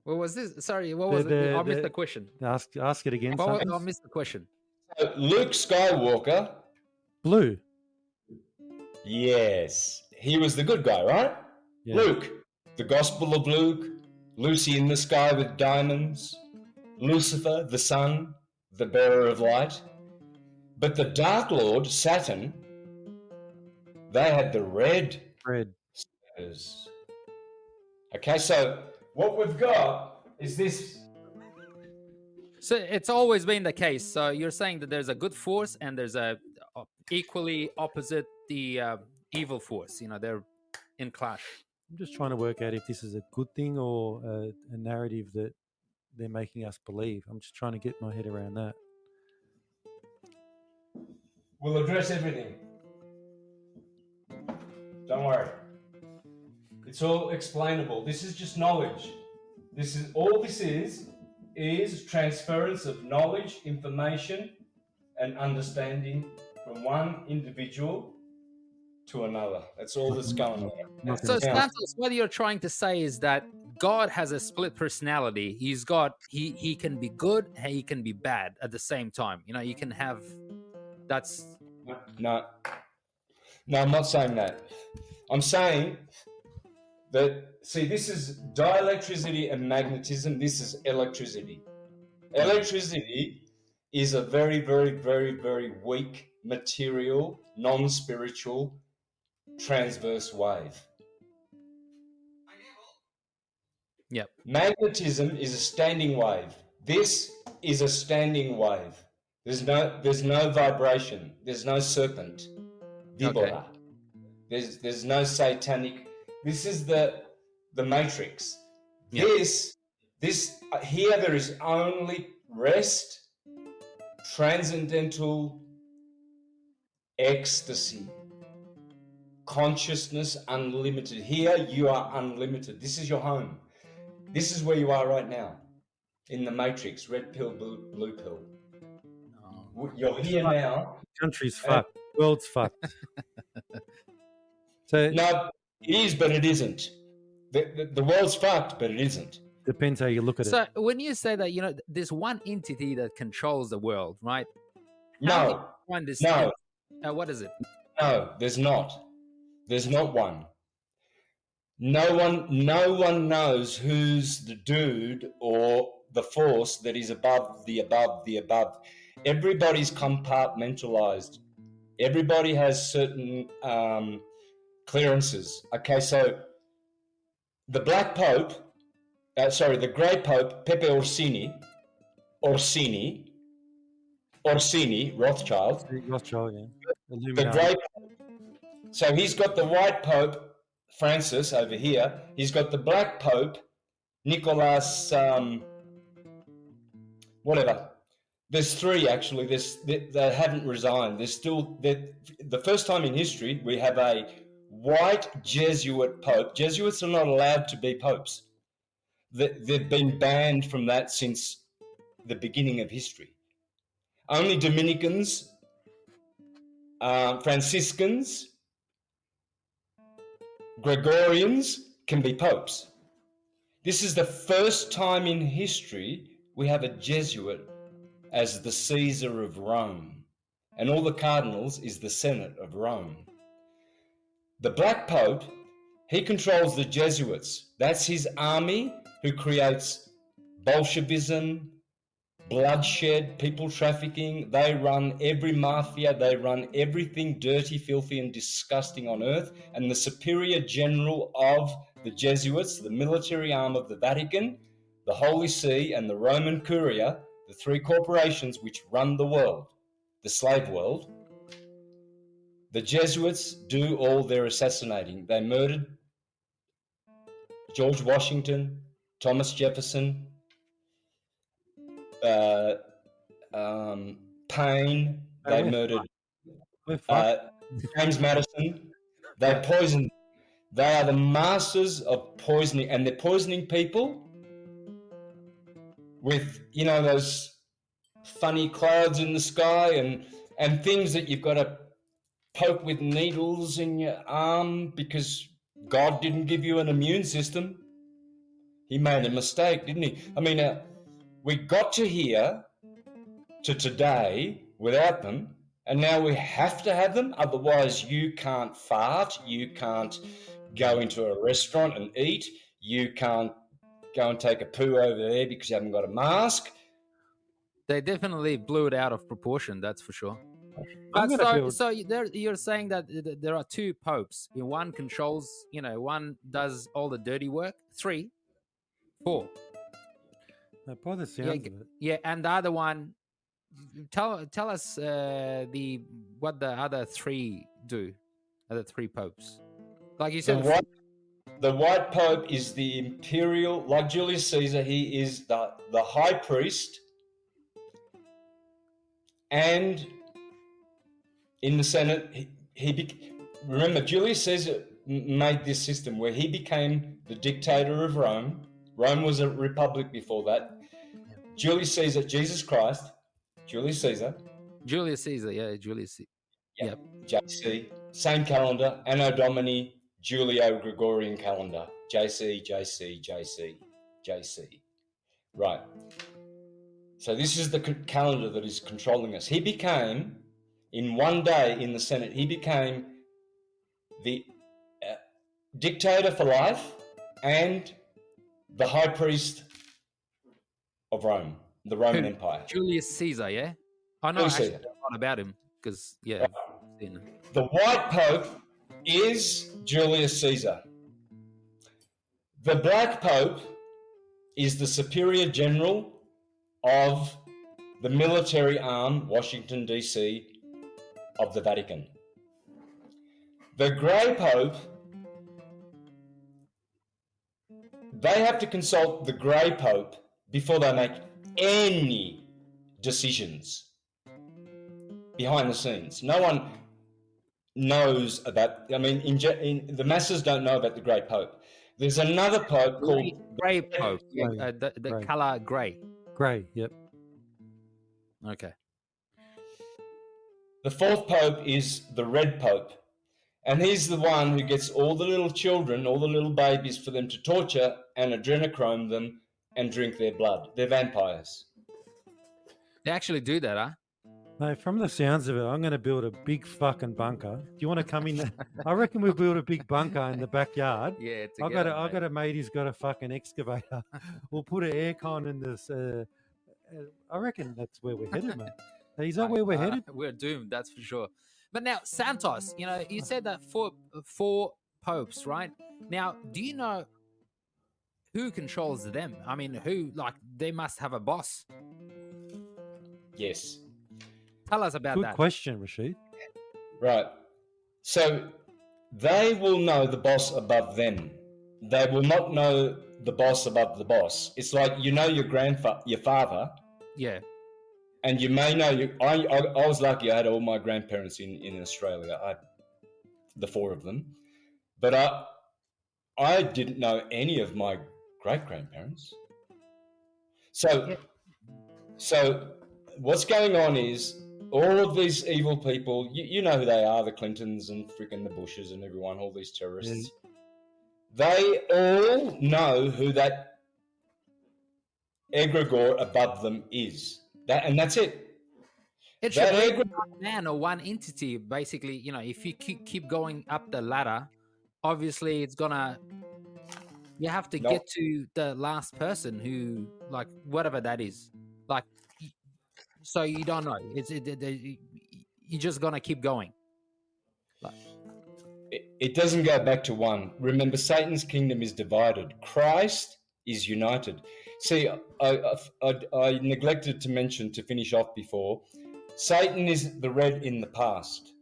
What was this? Sorry, what was it? I missed the question. Ask it again. I missed the question. Luke Skywalker. Blue. Yes, he was the good guy, right? Yeah. Luke, the Gospel of Luke, Lucy in the sky with diamonds, Lucifer, the sun, the bearer of light. But the Dark Lord, Saturn, they had the red. Stars. Okay, so what we've got is this. So it's always been the case. So you're saying that there's a good force and there's a equally opposite the evil force. You know, they're in clash. I'm just trying to work out if this is a good thing or a narrative that they're making us believe. I'm just trying to get my head around that. We'll address everything. Don't worry. It's all explainable. This is just knowledge. This is transference of knowledge, information, and understanding from one individual to another. That's all that's going on. So, Santos, what you're trying to say is that God has a split personality. He can be good, he can be bad at the same time. You know, you can have. No, I'm not saying that. I'm saying that, see, this is dielectricity and magnetism. This is electricity. Electricity is a very, very, very, very weak material, non-spiritual, transverse wave. Yep. Magnetism is a standing wave. This is a standing wave. There's no vibration. There's no serpent. Vibora. Okay. There's no satanic. This is the matrix. Yep. This here there is only rest, transcendental ecstasy, consciousness unlimited. Here you are unlimited. This is your home. This is where you are right now, in the matrix. Red pill, blue pill. You're here now. Country's fucked. World's fucked. So no, it is, but it isn't. The world's fucked, but it isn't. Depends how you look at it. So when you say that, you know, there's one entity that controls the world, right? No. No. What is it? No, there's not. There's not one. No one knows who's the dude or the force that is above the above the above. Everybody's compartmentalized. Everybody has certain clearances. Okay, so the Black Pope, the Grey Pope, Pepe Orsini, Rothschild, yeah. The Grey Pope. So he's got the White Pope, Francis, over here. He's got the Black Pope, Nicholas, whatever. There's three, actually. They haven't resigned. There's still... The first time in history, we have a white Jesuit Pope. Jesuits are not allowed to be popes. They've been banned from that since the beginning of history. Only Dominicans, Franciscans, Gregorians can be popes. This is the first time in history we have a Jesuit as the Caesar of Rome, and all the cardinals is the Senate of Rome. The Black Pope, he controls the Jesuits. That's his army who creates Bolshevism, bloodshed, people trafficking. They run every mafia. They run everything dirty, filthy, and disgusting on earth. And the superior general of the Jesuits, the military arm of the Vatican, the Holy See, and the Roman Curia, the three corporations which run the world, the slave world, the Jesuits do all their assassinating. They murdered George Washington, Thomas Jefferson, Paine. They murdered James Madison. They poisoned. They are the masters of poisoning, and they're poisoning people with, you know, those funny clouds in the sky and things that you've got to poke with needles in your arm because God didn't give you an immune system. He made a mistake, didn't he? I mean, we got to here, to today, without them, and now we have to have them. Otherwise, you can't fart, you can't go into a restaurant and eat, you can't go and take a poo over there because you haven't got a mask. They definitely blew it out of proportion, that's for sure. I'm But gonna so, build- so you're saying that there are two popes. One controls, one does all the dirty work. 3, 4. By the sounds of it, Yeah, and the other one, tell us what the other 3 do. Other 3 popes, like you said. The white pope is the imperial, like Julius Caesar. He is the high priest, and in the Senate, remember Julius Caesar made this system where he became the dictator of Rome. Rome was a republic before that. Julius Caesar, Jesus Christ, Julius Caesar. Julius Caesar, yeah, Julius Caesar. Yep. JC, same calendar, Anno Domini, Julio-Gregorian calendar, JC. Right. So this is the calendar that is controlling us. He became, in one day in the Senate, he became the dictator for life and the high priest of Rome, the Roman Empire. Julius Caesar, yeah? I know Julius actually Caesar. a lot about him because, yeah. The white pope is Julius Caesar. The black pope is the superior general of the military arm, Washington, D.C., of the Vatican. The grey pope, they have to consult the grey pope before they make any decisions behind the scenes. No one knows about, I mean, in the masses don't know about the grey pope. There's another pope called Grey Pope, Grey. the Grey. color grey. grey. Yep. Okay. the fourth pope is the red pope. And he's the one who gets all the little children, all the little babies, for them to torture and adrenochrome them and drink their blood. They're vampires. They actually do that, huh? Mate, from the sounds of it, I'm going to build a big fucking bunker. Do you want to come in? I reckon we'll build a big bunker in the backyard. Yeah, I got a mate who's got a fucking excavator. We'll put an aircon in this. I reckon that's where we're headed, mate. Is that where we're headed? We're doomed, that's for sure. But now, Santos, you said that four popes, right? Now, do you know who controls them? I mean, they must have a boss. Yes. Tell us about Good that. question, Rashid. Right. So they will know the boss above them. They will not know the boss above the boss. It's like your father, Yeah. and you may know I was lucky. I had all my grandparents in Australia. I had the four of them, but I didn't know any of my great grandparents. So what's going on is all of these evil people. You know who they are: the Clintons and freaking the Bushes and everyone. All these terrorists. They all know who that egregore above them is. And that's it. It should be one man or one entity, basically. If you keep going up the ladder, obviously it's gonna. You have to get to the last person who, like, whatever that is, like. So you don't know. You're just gonna keep going. It doesn't go back to one. Remember, Satan's kingdom is divided. Christ is united. See, I neglected to mention, to finish off before, Satan is the red in the past.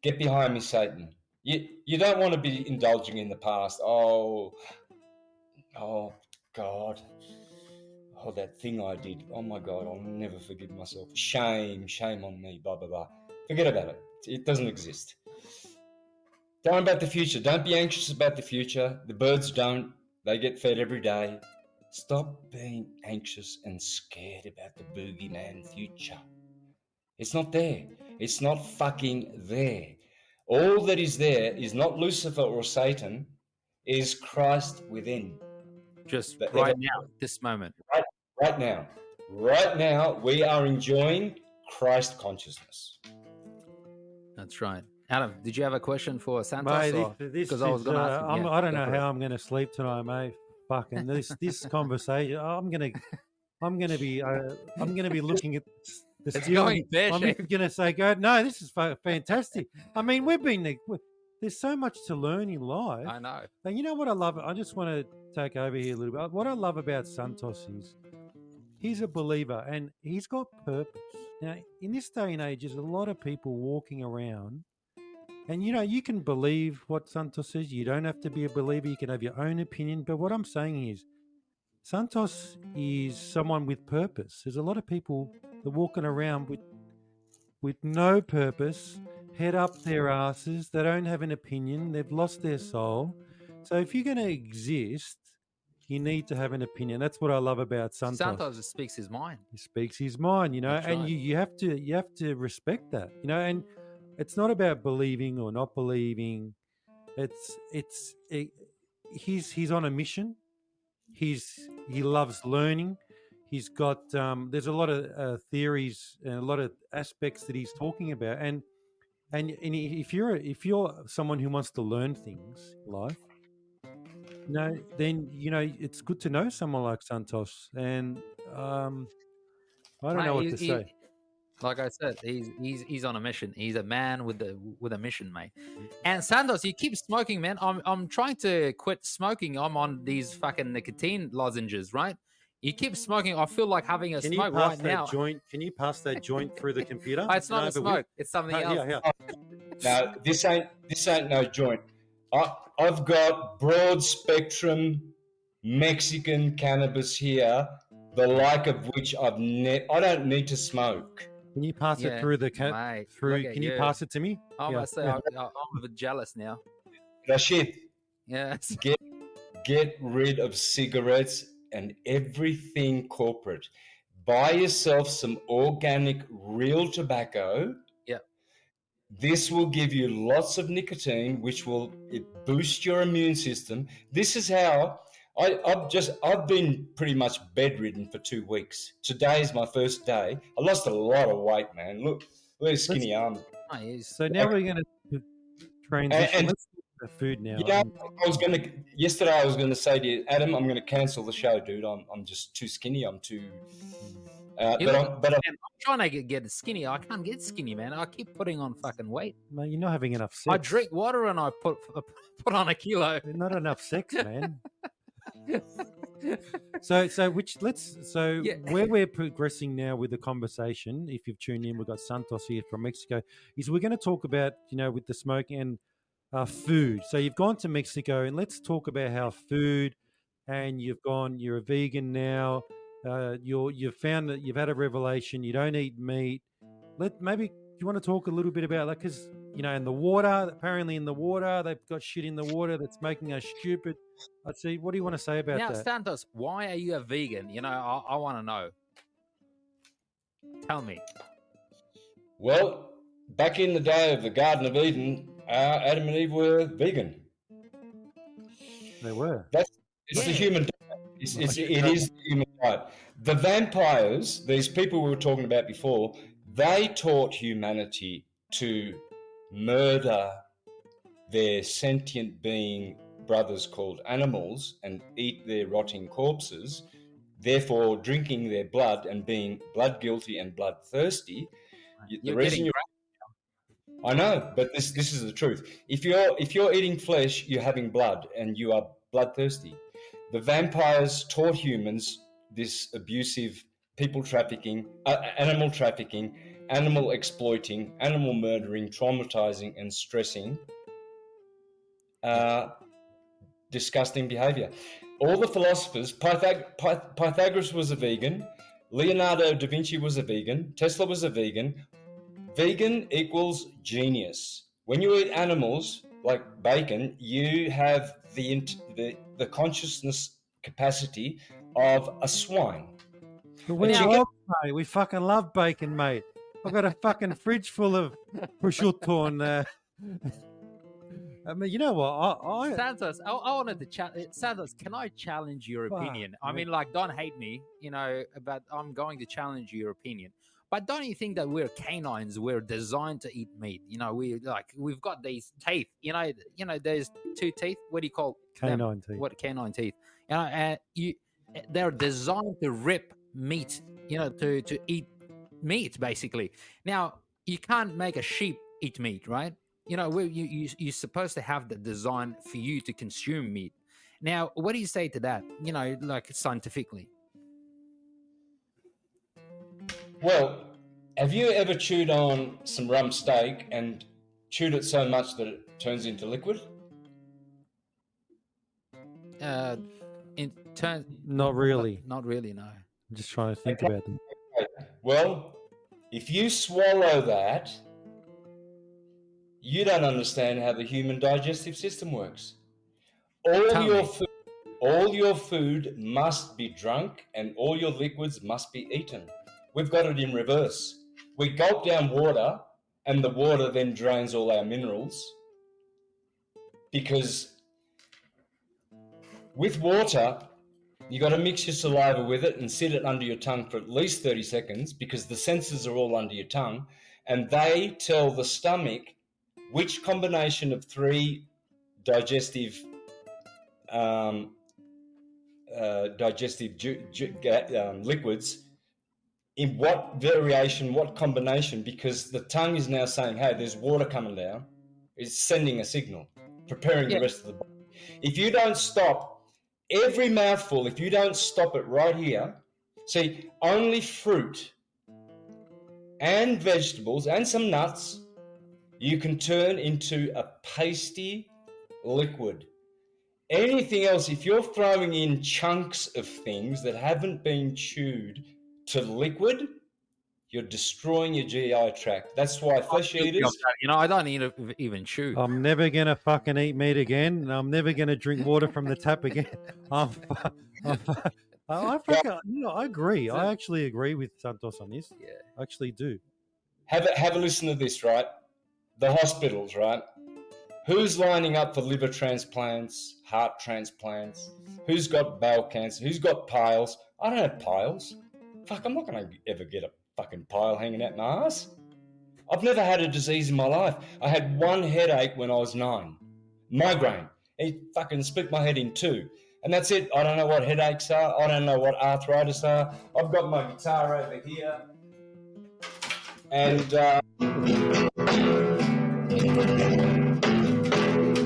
Get behind me, Satan. You don't want to be indulging in the past. Oh, God. Oh, that thing I did. Oh, my God, I'll never forgive myself. Shame on me, blah, blah, blah. Forget about it. It doesn't exist. Don't about the future. Don't be anxious about the future. The birds don't. They get fed every day. Stop being anxious and scared about the boogeyman future. It's not there. It's not fucking there. All that is there is not Lucifer or Satan, is Christ within. Just that right ever- now, this moment. Right now, we are enjoying Christ consciousness. That's right. Adam, did you have a question for Santos? Mate, or- this 'cause I was is, gonna ask him, yeah, I don't go know for it. how I'm going to sleep tonight, mate. Fucking this conversation. I'm going to be looking at the It's steel. going I'm pear-shaped. going to say, "Go, no, this is fantastic." I mean, there's so much to learn in life. I know. And you know what I love? I just want to take over here a little bit. What I love about Santos is he's a believer and he's got purpose. Now, in this day and age, there's a lot of people walking around, and you can believe what Santos says. You don't have to be a believer. You can have your own opinion. But what I'm saying is, Santos is someone with purpose. There's a lot of people that are walking around with no purpose, head up their asses. They don't have an opinion. They've lost their soul. So if you're going to exist, you need to have an opinion. That's what I love about Santos. Santos just speaks his mind. He speaks his mind, That's and right. you have to respect that, and it's not about believing or not believing. He's on a mission. He loves learning. He's got there's a lot of theories and a lot of aspects that he's talking about, and if you're someone who wants to learn things in life, then it's good to know someone like Santos, and I don't know what to say. Like I said, he's on a mission. He's a man with a mission, mate. And Santos, you keep smoking, man. I'm trying to quit smoking. I'm on these fucking nicotine lozenges, right? You keep smoking. I feel like having a Can you smoke pass right that now. joint? Can you pass that joint through the computer? Oh, it's not a but smoke. It's something else. Yeah. Now, this ain't no joint. I've got broad spectrum Mexican cannabis here, the like of which I don't need to smoke. Can you pass Yeah, it through the mate, through? look at Can you you. pass it to me? I Yeah, must say, yeah. I'm a bit jealous now. Rashid, Yeah. get rid of cigarettes and everything corporate. Buy yourself some organic, real tobacco. Yeah. This will give you lots of nicotine, which will boost your immune system. This is how I've been pretty much bedridden for 2 weeks. Today is my first day. I lost a lot of weight, man. Look, where's skinny arms? Oh, he's- So now we're going to transition. And- Let's do the food now. Yesterday I was gonna say to you, Adam, I'm gonna cancel the show, dude. I'm just too skinny. I'm too. You But look- I'm man, I'm trying to get skinny. I can't get skinny, man. I keep putting on fucking weight. Mate, you're not having enough sex. I drink water and I put on a kilo. Not enough sex, man. Yeah. Where we're progressing now with the conversation, if you've tuned in, we've got Santos here from Mexico, is we're going to talk about, with the smoking and food. So you've gone to Mexico, and let's talk about how food, and you're a vegan now. You've found that you've had a revelation. You don't eat meat. Maybe you want to talk a little bit about that, because in the water, apparently in the water, they've got shit in the water that's making us stupid. Let's see. What do you want to say about Now, that? Santos, why are you a vegan? I want to know. Tell me. Well, back in the day of the Garden of Eden, Adam and Eve were vegan. They were. It's the human diet. It is the human diet. The vampires, these people we were talking about before, they taught humanity to murder their sentient being brothers called animals and eat their rotting corpses, therefore drinking their blood and being blood guilty and bloodthirsty. You're getting I know, but this is the truth. If you're eating flesh, you're having blood and you are bloodthirsty. The vampires taught humans this abusive people trafficking, animal trafficking, animal exploiting, animal murdering, traumatizing and stressing, disgusting behavior. All the philosophers, Pythagoras was a vegan, Leonardo da Vinci was a vegan, Tesla was a vegan. Vegan equals genius. When you eat animals like bacon, you have the consciousness capacity of a swine. But we love, mate. We fucking love bacon, mate. I've got a fucking fridge full of prosciutto and I mean, you know what? I Santos, I wanted to Santos, can I challenge your Fuck, opinion? I man. mean, like, don't hate me, but I'm going to challenge your opinion. But don't you think that we're canines? We're designed to eat meat. We've got these teeth. There's two teeth. What do you call them? canine teeth. What canine teeth? They're designed to rip meat. To eat meat, basically. Now, you can't make a sheep eat meat, right? You're supposed to have the design for you to consume meat. Now, what do you say to that? Like scientifically. Well, have you ever chewed on some rump steak and chewed it so much that it turns into liquid? In turn, Not really. not really. No. I'm just trying to think about them. Well, if you swallow that, you don't understand how the human digestive system works. All your food must be drunk and all your liquids must be eaten. We've got it in reverse. We gulp down water and the water then drains all our minerals, because with water, you got to mix your saliva with it and sit it under your tongue for at least 30 seconds, because the senses are all under your tongue, and they tell the stomach which combination of three digestive liquids, in what variation, what combination, because the tongue is now saying, hey, there's water coming down. It's sending a signal, preparing the rest of the body. If you don't stop every mouthful, if you don't stop it right here, see, only fruit and vegetables and some nuts you can turn into a pasty liquid. Anything else, if you're throwing in chunks of things that haven't been chewed to liquid, you're destroying your GI tract. That's why flesh eaters... I don't even chew. I'm never gonna fucking eat meat again, and I'm never gonna drink water from the tap again. I agree. I actually agree with Santos on this. Yeah. I actually do. Have a listen to this, right? The hospitals, right? Who's lining up for liver transplants, heart transplants? Who's got bowel cancer? Who's got piles? I don't have piles. Fuck, I'm not going to ever get a fucking pile hanging out my ass. I've never had a disease in my life. I had one headache when I was 9. Migraine. It fucking split my head in two. And that's it. I don't know what headaches are. I don't know what arthritis are. I've got my guitar over here. And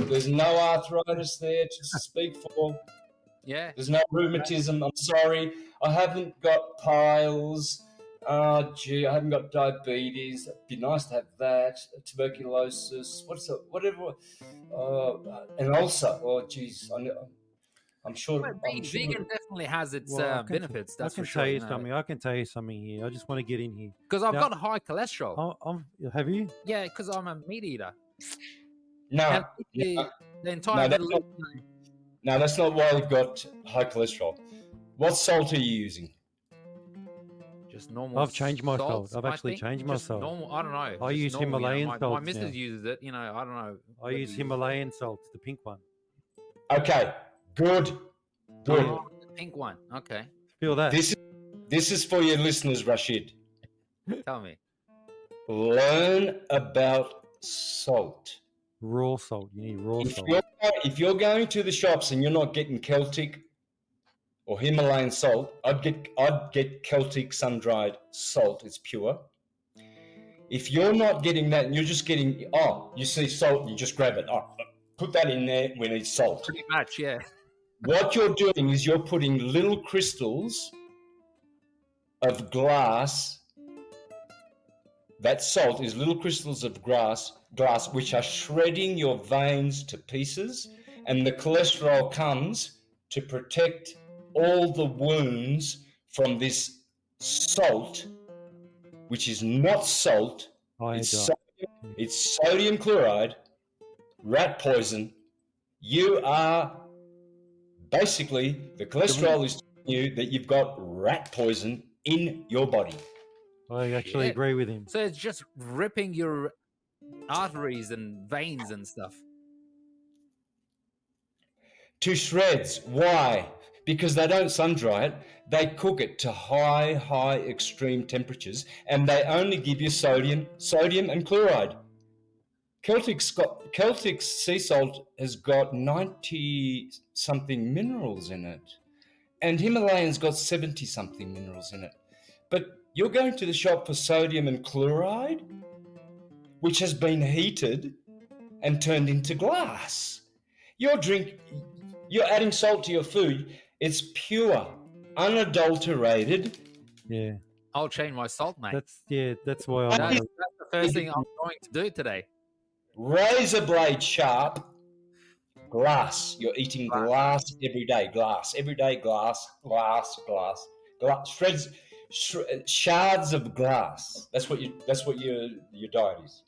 there's no arthritis there to speak for. Yeah. There's no rheumatism. I'm sorry. I haven't got piles. I haven't got diabetes. It'd be nice to have that. Tuberculosis. Whatever. An ulcer. Oh, geez. I'm sure. Being vegan definitely has its benefits. That's for sure. I can tell you something here. I just want to get in here because I've got high cholesterol. Have you? Yeah, because I'm a meat eater. No, the entire no, that's not why you've got high cholesterol. What salt are you using? Just normal. I've changed my salt. I've actually changed my salt. Normal. I don't know. I use Himalayan salt. My missus uses it. I don't know. I use Himalayan salt, the pink one. Okay, good. The pink one. Okay. Feel that. This is for your listeners, Rashid. Tell me. Learn about salt. Raw salt. You need raw salt. If you're going to the shops and you're not getting Celtic or Himalayan salt, I'd get Celtic sun-dried salt. It's pure. If you're not getting that and you're just getting, you see salt, you just grab it. Put that in there when it's salt. Pretty much, yeah. What you're doing is you're putting little crystals of glass. That salt is little crystals of glass which are shredding your veins to pieces, and the cholesterol comes to protect all the wounds from this salt, which is not salt. It's sodium chloride, rat poison. You are basically, the cholesterol is telling you that you've got rat poison in your body. I actually agree with him. So it's just ripping your arteries and veins and stuff. to shreds. Why? Because they don't sun dry it. They cook it to high extreme temperatures, and they only give you sodium and chloride. Celtic sea salt has got 90-something minerals in it, and Himalayan's got 70-something minerals in it. But you're going to the shop for sodium and chloride, which has been heated and turned into glass. You're adding salt to your food. It's pure, unadulterated. Yeah. I'll change my salt, mate. That's why That's the first thing I'm going to do today. Razor blade sharp glass. You're eating glass every day. Glass every day. Glass. Shreds, shards of glass. That's what your diet is.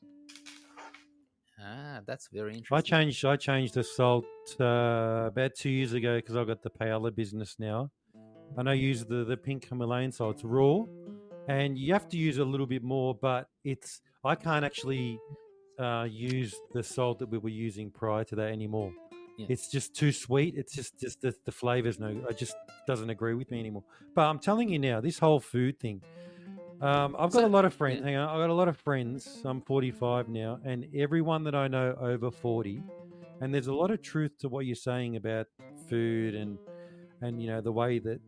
Ah, that's very interesting. I changed the salt about 2 years ago because I got the paella business now, and I use the pink Himalayan salt. It's raw, and you have to use a little bit more, but I can't actually use the salt that we were using prior to that anymore. Yeah. It's just too sweet. It's just the flavors. It just doesn't agree with me anymore. But I'm telling you now, this whole food thing. I've got a lot of friends. Hang on, I've got a lot of friends. I'm 45 now, and everyone that I know over 40. And there's a lot of truth to what you're saying about food and the way that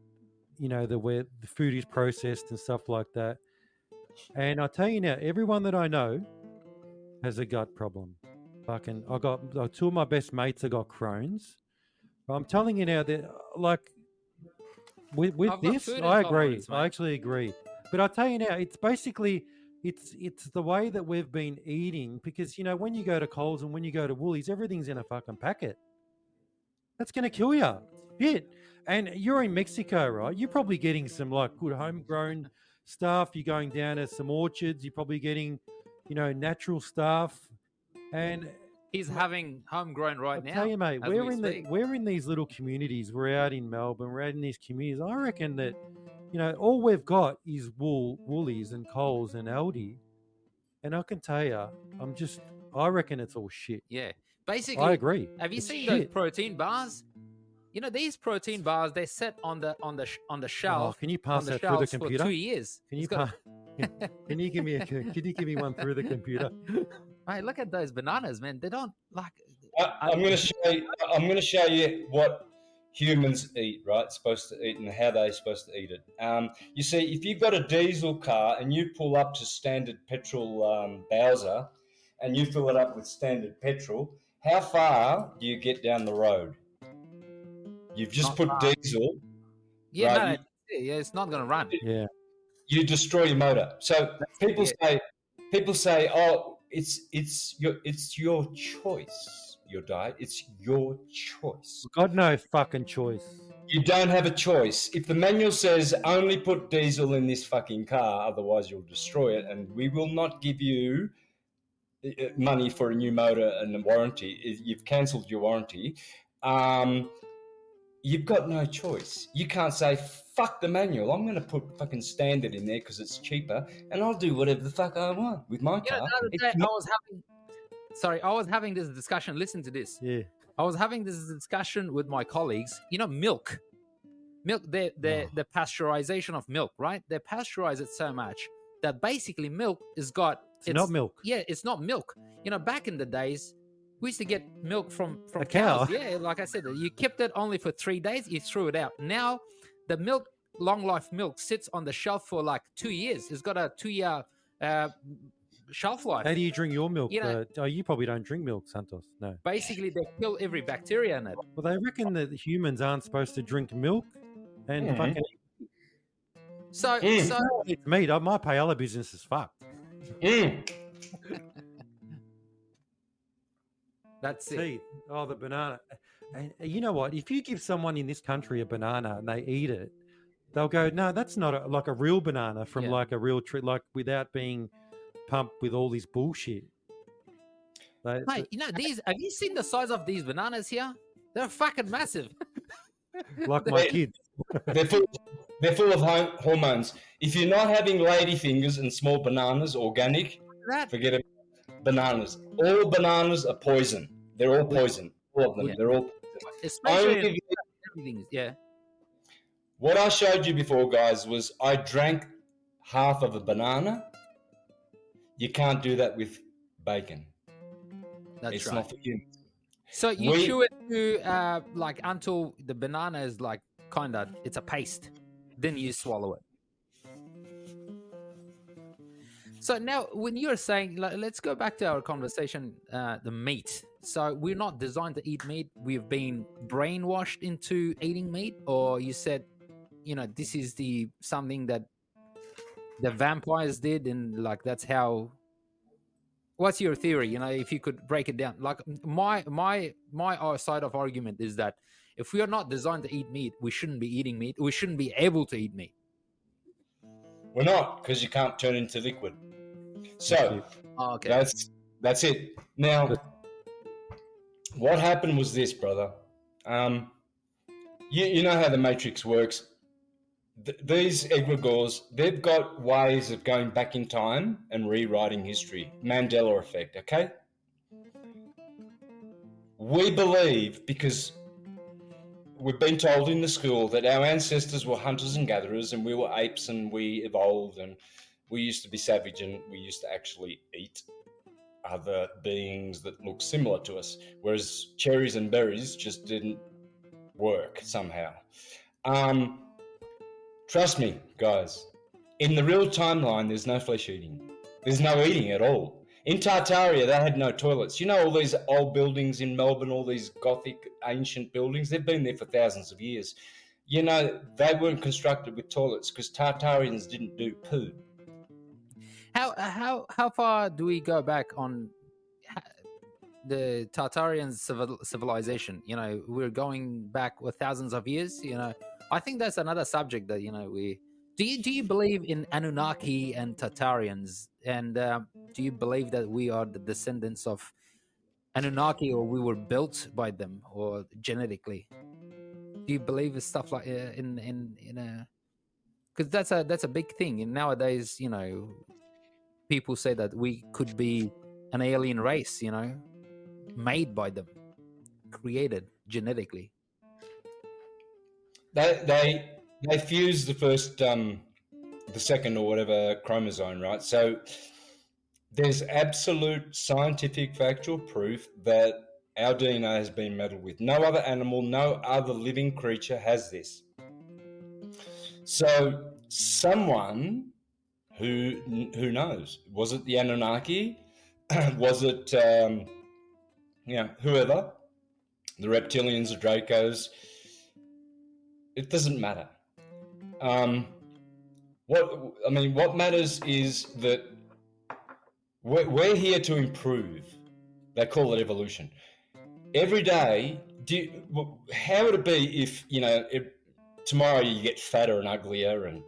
where the food is processed and stuff like that. And I tell you now, everyone that I know has a gut problem. Fucking, I got 2 of my best mates have got Crohn's. I'm telling you now that with this, I agree. I actually agree. But I tell you now, it's basically it's the way that we've been eating, because when you go to Coles and when you go to Woolies, everything's in a fucking packet. That's gonna kill you. Shit. And you're in Mexico, right? You're probably getting some like good homegrown stuff. You're going down to some orchards. You're probably getting, natural stuff. And he's having homegrown right now. I tell you, mate, we're in these little communities. We're out in Melbourne. We're out in these communities. I reckon that, all we've got is Woolies and Coles and Aldi. And I can tell you, I reckon it's all shit. Yeah, basically, I agree. Have you seen those protein bars? These protein bars, they're set on the shelf. Oh, can you pass that through the computer? For 2 years. Can you give me one through the computer? Mate, look at those bananas, man. They don't like. I'm going to show you what humans eat, right? Supposed to eat, and how they're supposed to eat it. You see, if you've got a diesel car and you pull up to standard petrol Bowser, and you fill it up with standard petrol, how far do you get down the road? You've just put diesel. Yeah, right? it's not going to run. Yeah, you destroy your motor. So people say, oh, it's your choice, your diet. It's your choice. Got no fucking choice. You don't have a choice. If the manual says only put diesel in this fucking car, otherwise you'll destroy it, and we will not give you money for a new motor and a warranty. You've cancelled your warranty. You've got no choice. You can't say, fuck the manual. I'm going to put fucking standard in there because it's cheaper, and I'll do whatever the fuck I want with my car. The other day, I was having this discussion. Listen to this. Yeah. I was having this discussion with my colleagues. Milk, the pasteurization of milk, right? They pasteurize it so much that basically milk is it's not milk. Yeah, it's not milk. Back in the days, we used to get milk from a cow. Yeah, like I said, you kept it only for 3 days, you threw it out. Now, the milk, long life milk, sits on the shelf for like 2 years. It's got a 2-year shelf life. How do you drink your milk? You probably don't drink milk, Santos. No. Basically, they kill every bacteria in it. Well, they reckon that humans aren't supposed to drink milk and fucking. So it's meat. My paella business is fucked. That's it. Oh, the banana. And you know what? If you give someone in this country a banana and they eat it, they'll go, no, that's not like a real banana from like a real tree, like without being pumped with all this bullshit. Mate, these. Have you seen the size of these bananas here? They're fucking massive. Like my kids. They're full of hormones. If you're not having ladyfingers and small bananas, organic, forget it. Bananas. All bananas are poison. They're all poison. All of them. Yeah. They're all poison. especially Only everything. Yeah. what I showed you before, guys, was I drank half of a banana. You can't do that with bacon. That's It's right. not for humans. So you chew it to like until the banana is like kind of it's a paste, then you swallow it. So now, when you're saying, let's go back to our conversation, the meat. So we're not designed to eat meat. We've been brainwashed into eating meat, or you said, this is something that the vampires did, and like that's how. What's your theory? If you could break it down. Like my side of argument is that if we are not designed to eat meat, we shouldn't be eating meat. We shouldn't be able to eat meat. We're not, because you can't turn into liquid. So okay. That's it. Now, what happened was this, brother. You know how the Matrix works. These egregores, they've got ways of going back in time and rewriting history. Mandela effect, okay? We believe, because we've been told in the school that our ancestors were hunters and gatherers, and we were apes, and we evolved, and we used to be savage, and we used to actually eat other beings that look similar to us, whereas cherries and berries just didn't work somehow. Trust me, guys, in the real timeline, there's no flesh eating. There's no eating at all. In Tartaria, they had no toilets. You know all these old buildings in Melbourne, all these Gothic ancient buildings? They've been there for thousands of years. They weren't constructed with toilets because Tartarians didn't do poo. How far do we go back on the Tartarian civilization? We're going back with thousands of years. I think that's another subject that we. Do you believe in Anunnaki and Tartarians? And do you believe that we are the descendants of Anunnaki, or we were built by them, or genetically? Do you believe in stuff like in a? Because that's a big thing. And nowadays, people say that we could be an alien race, made by them, created genetically. They fuse the first, the second or whatever chromosome, right? So there's absolute scientific factual proof that our DNA has been meddled with. No other animal, no other living creature has this. So someone who knows? Was it the Anunnaki? Was it whoever? The reptilians, the Dracos? It doesn't matter. What matters is that we're here to improve. They call it evolution. Every day, how would it be if tomorrow you get fatter and uglier and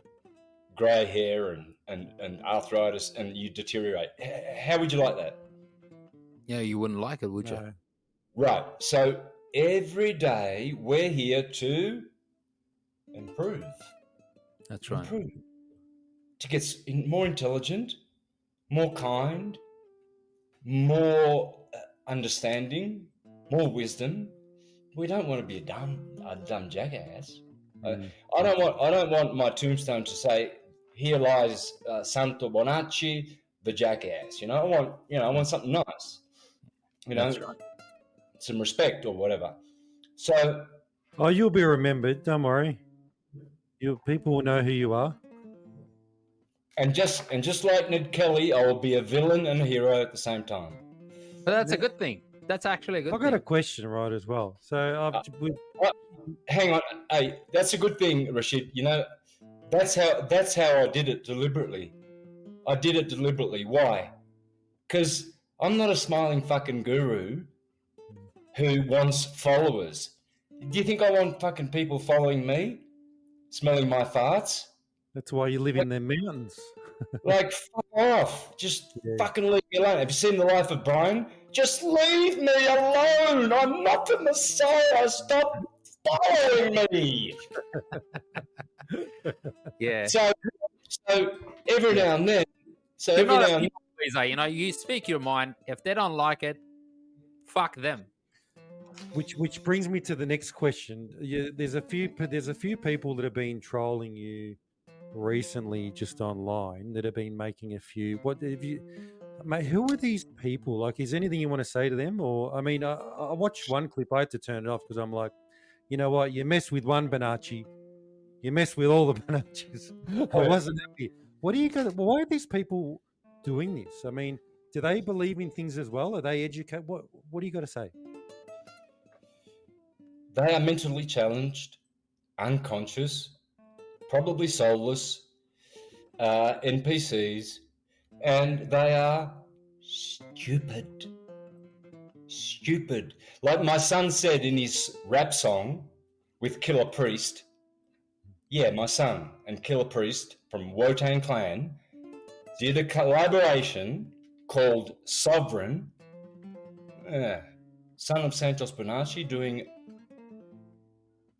grey hair and arthritis and you deteriorate? How would you like that? Yeah, you wouldn't like it, would you? Right. So every day we're here to improve. That's right. Improve. To get more intelligent, more kind, more understanding, more wisdom. We don't want to be a dumb jackass. I don't want my tombstone to say, "Here lies Santo Bonacci, the jackass." I want something nice. That's right. Some respect or whatever. So, you'll be remembered. Don't worry. People will know who you are. And just like Ned Kelly, I will be a villain and a hero at the same time. But that's a good thing. That's actually a good thing. I've got a question, right, as well. So, hang on. Hey, that's a good thing, Rashid. That's how I did it deliberately. I did it deliberately. Why? Because I'm not a smiling fucking guru who wants followers. Do you think I want fucking people following me, smelling my farts? That's why you live in the mountains. Fuck off. Just fucking leave me alone. Have you seen The Life of Brian? Just leave me alone. I'm not the Messiah. Stop following me. Yeah. So every now and then. So every now and then. You speak your mind. If they don't like it, fuck them. Which brings me to the next question. There's a few people that have been trolling you recently just online that have been making a few. What have you, mate? Who are these people? Like, is anything you want to say to them? Or I mean, I watched one clip. I had to turn it off because I'm like, you know what? You mess with one Bonacci, you mess with all the Bonaccis. I wasn't happy. What are you going? Why are these people doing this? I mean, do they believe in things as well? Are they educated? What do you got to say? They are mentally challenged, unconscious, probably soulless, NPCs, and they are stupid. Stupid. Like my son said in his rap song with Killer Priest. Yeah, my son and Killer Priest from Wu-Tang Clan did a collaboration called Sovereign. Son of Santos Bonacci doing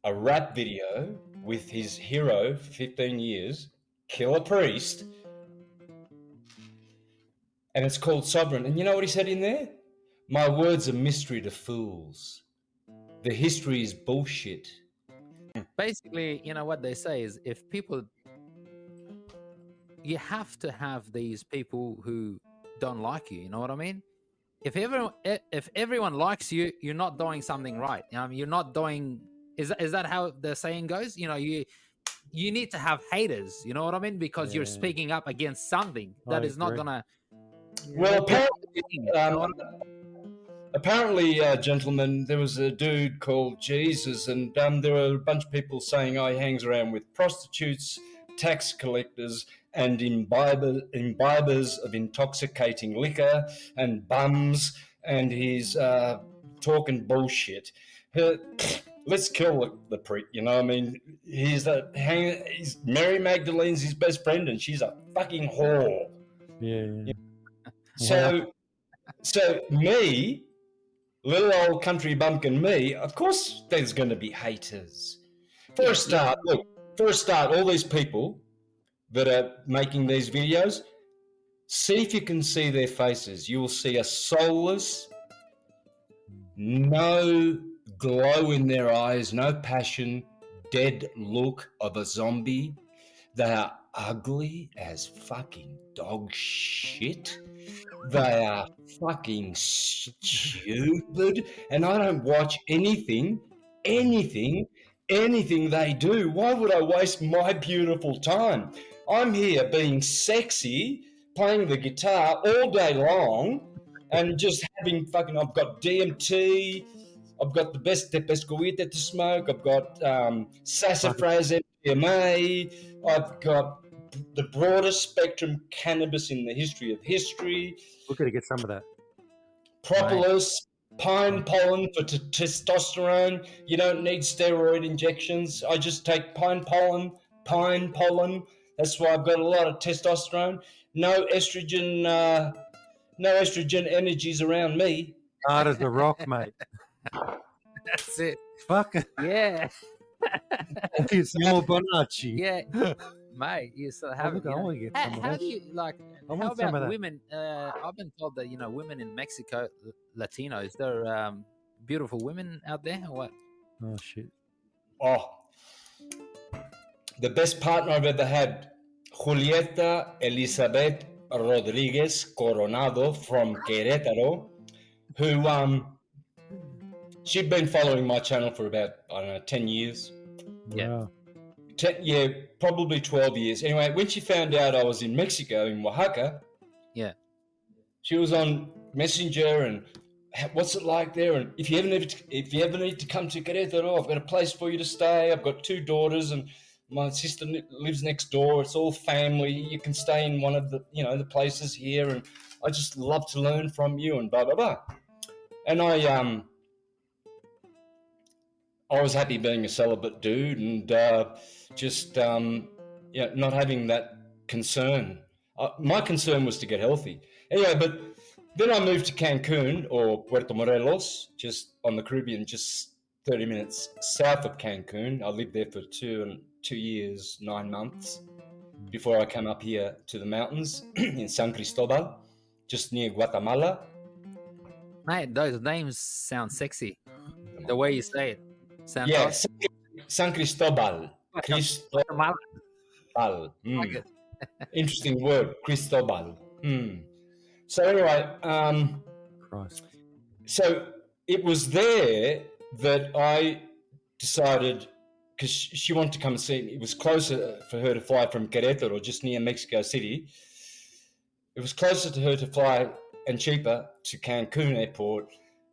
a rap video with his hero for 15 years, Killer Priest, and it's called Sovereign. And you know what he said in there? My words are mystery to fools. The history is bullshit. Basically, you know what they say is if people, you have to have these people who don't like you. You know what I mean? If everyone likes you, you're not doing something right. You're not doing. Is that how the saying goes? You know, you need to have haters. You know what I mean? Because you're speaking up against something that is not gonna. Well, apparently, gentlemen, there was a dude called Jesus, and there were a bunch of people saying, he hangs around with prostitutes, tax collectors, and imbibers of intoxicating liquor and bums, and he's talking bullshit. Let's kill the prick, you know what I mean? He's Mary Magdalene's his best friend, and she's a fucking whore. Yeah. So me, little old country bumpkin me, of course there's going to be haters. For a start, all these people that are making these videos, see if you can see their faces. You will see a soulless, no glow in their eyes, no passion, dead look of a zombie. They are ugly as fucking dog shit. They are fucking stupid, and I don't watch anything they do. Why would I waste my beautiful time? I'm here being sexy, playing the guitar all day long, and just having fucking. I've got DMT. I've got the best Tepescoite to smoke. I've got sassafras MDMA. I've got the broadest spectrum cannabis in the history of history. We're going to get some of that. Propolis, pine pollen for testosterone. You don't need steroid injections. I just take pine pollen. That's why I've got a lot of testosterone. No estrogen energies around me. Hard as a rock, mate. That's it. Fuck. Yeah. It's more Bonacci. Yeah. Mate, you sort of have it. How do you like? How about women? I've been told that women in Mexico, Latinos, they're beautiful women out there, or what? Oh shit! Oh, the best partner I've ever had, Julieta Elizabeth Rodriguez Coronado from Querétaro, who she'd been following my channel for about 10 years. Yeah. Yeah, probably 12 years. Anyway, when she found out I was in Mexico, in Oaxaca, she was on Messenger and what's it like there? And if you ever need to come to Querétaro, I've got a place for you to stay. I've got 2 daughters and my sister lives next door. It's all family. You can stay in one of the the places here, and I just love to learn from you and blah blah blah. And I was happy being a celibate dude and not having that concern. My concern was to get healthy. Anyway, but then I moved to Cancun or Puerto Morelos, just on the Caribbean, just 30 minutes south of Cancun. I lived there for 2 years, 9 months before I came up here to the mountains in San Cristobal, just near Guatemala. Mate, those names sound sexy. The way you say it. Santos. Yeah, San Cristobal. Cristobal. Like it. Interesting word, Cristobal. So anyway, Christ. so it was there that I decided, because she wanted to come and see me. It was closer for her to fly from Querétaro, just near Mexico City. It was closer to her to fly and cheaper to Cancun Airport.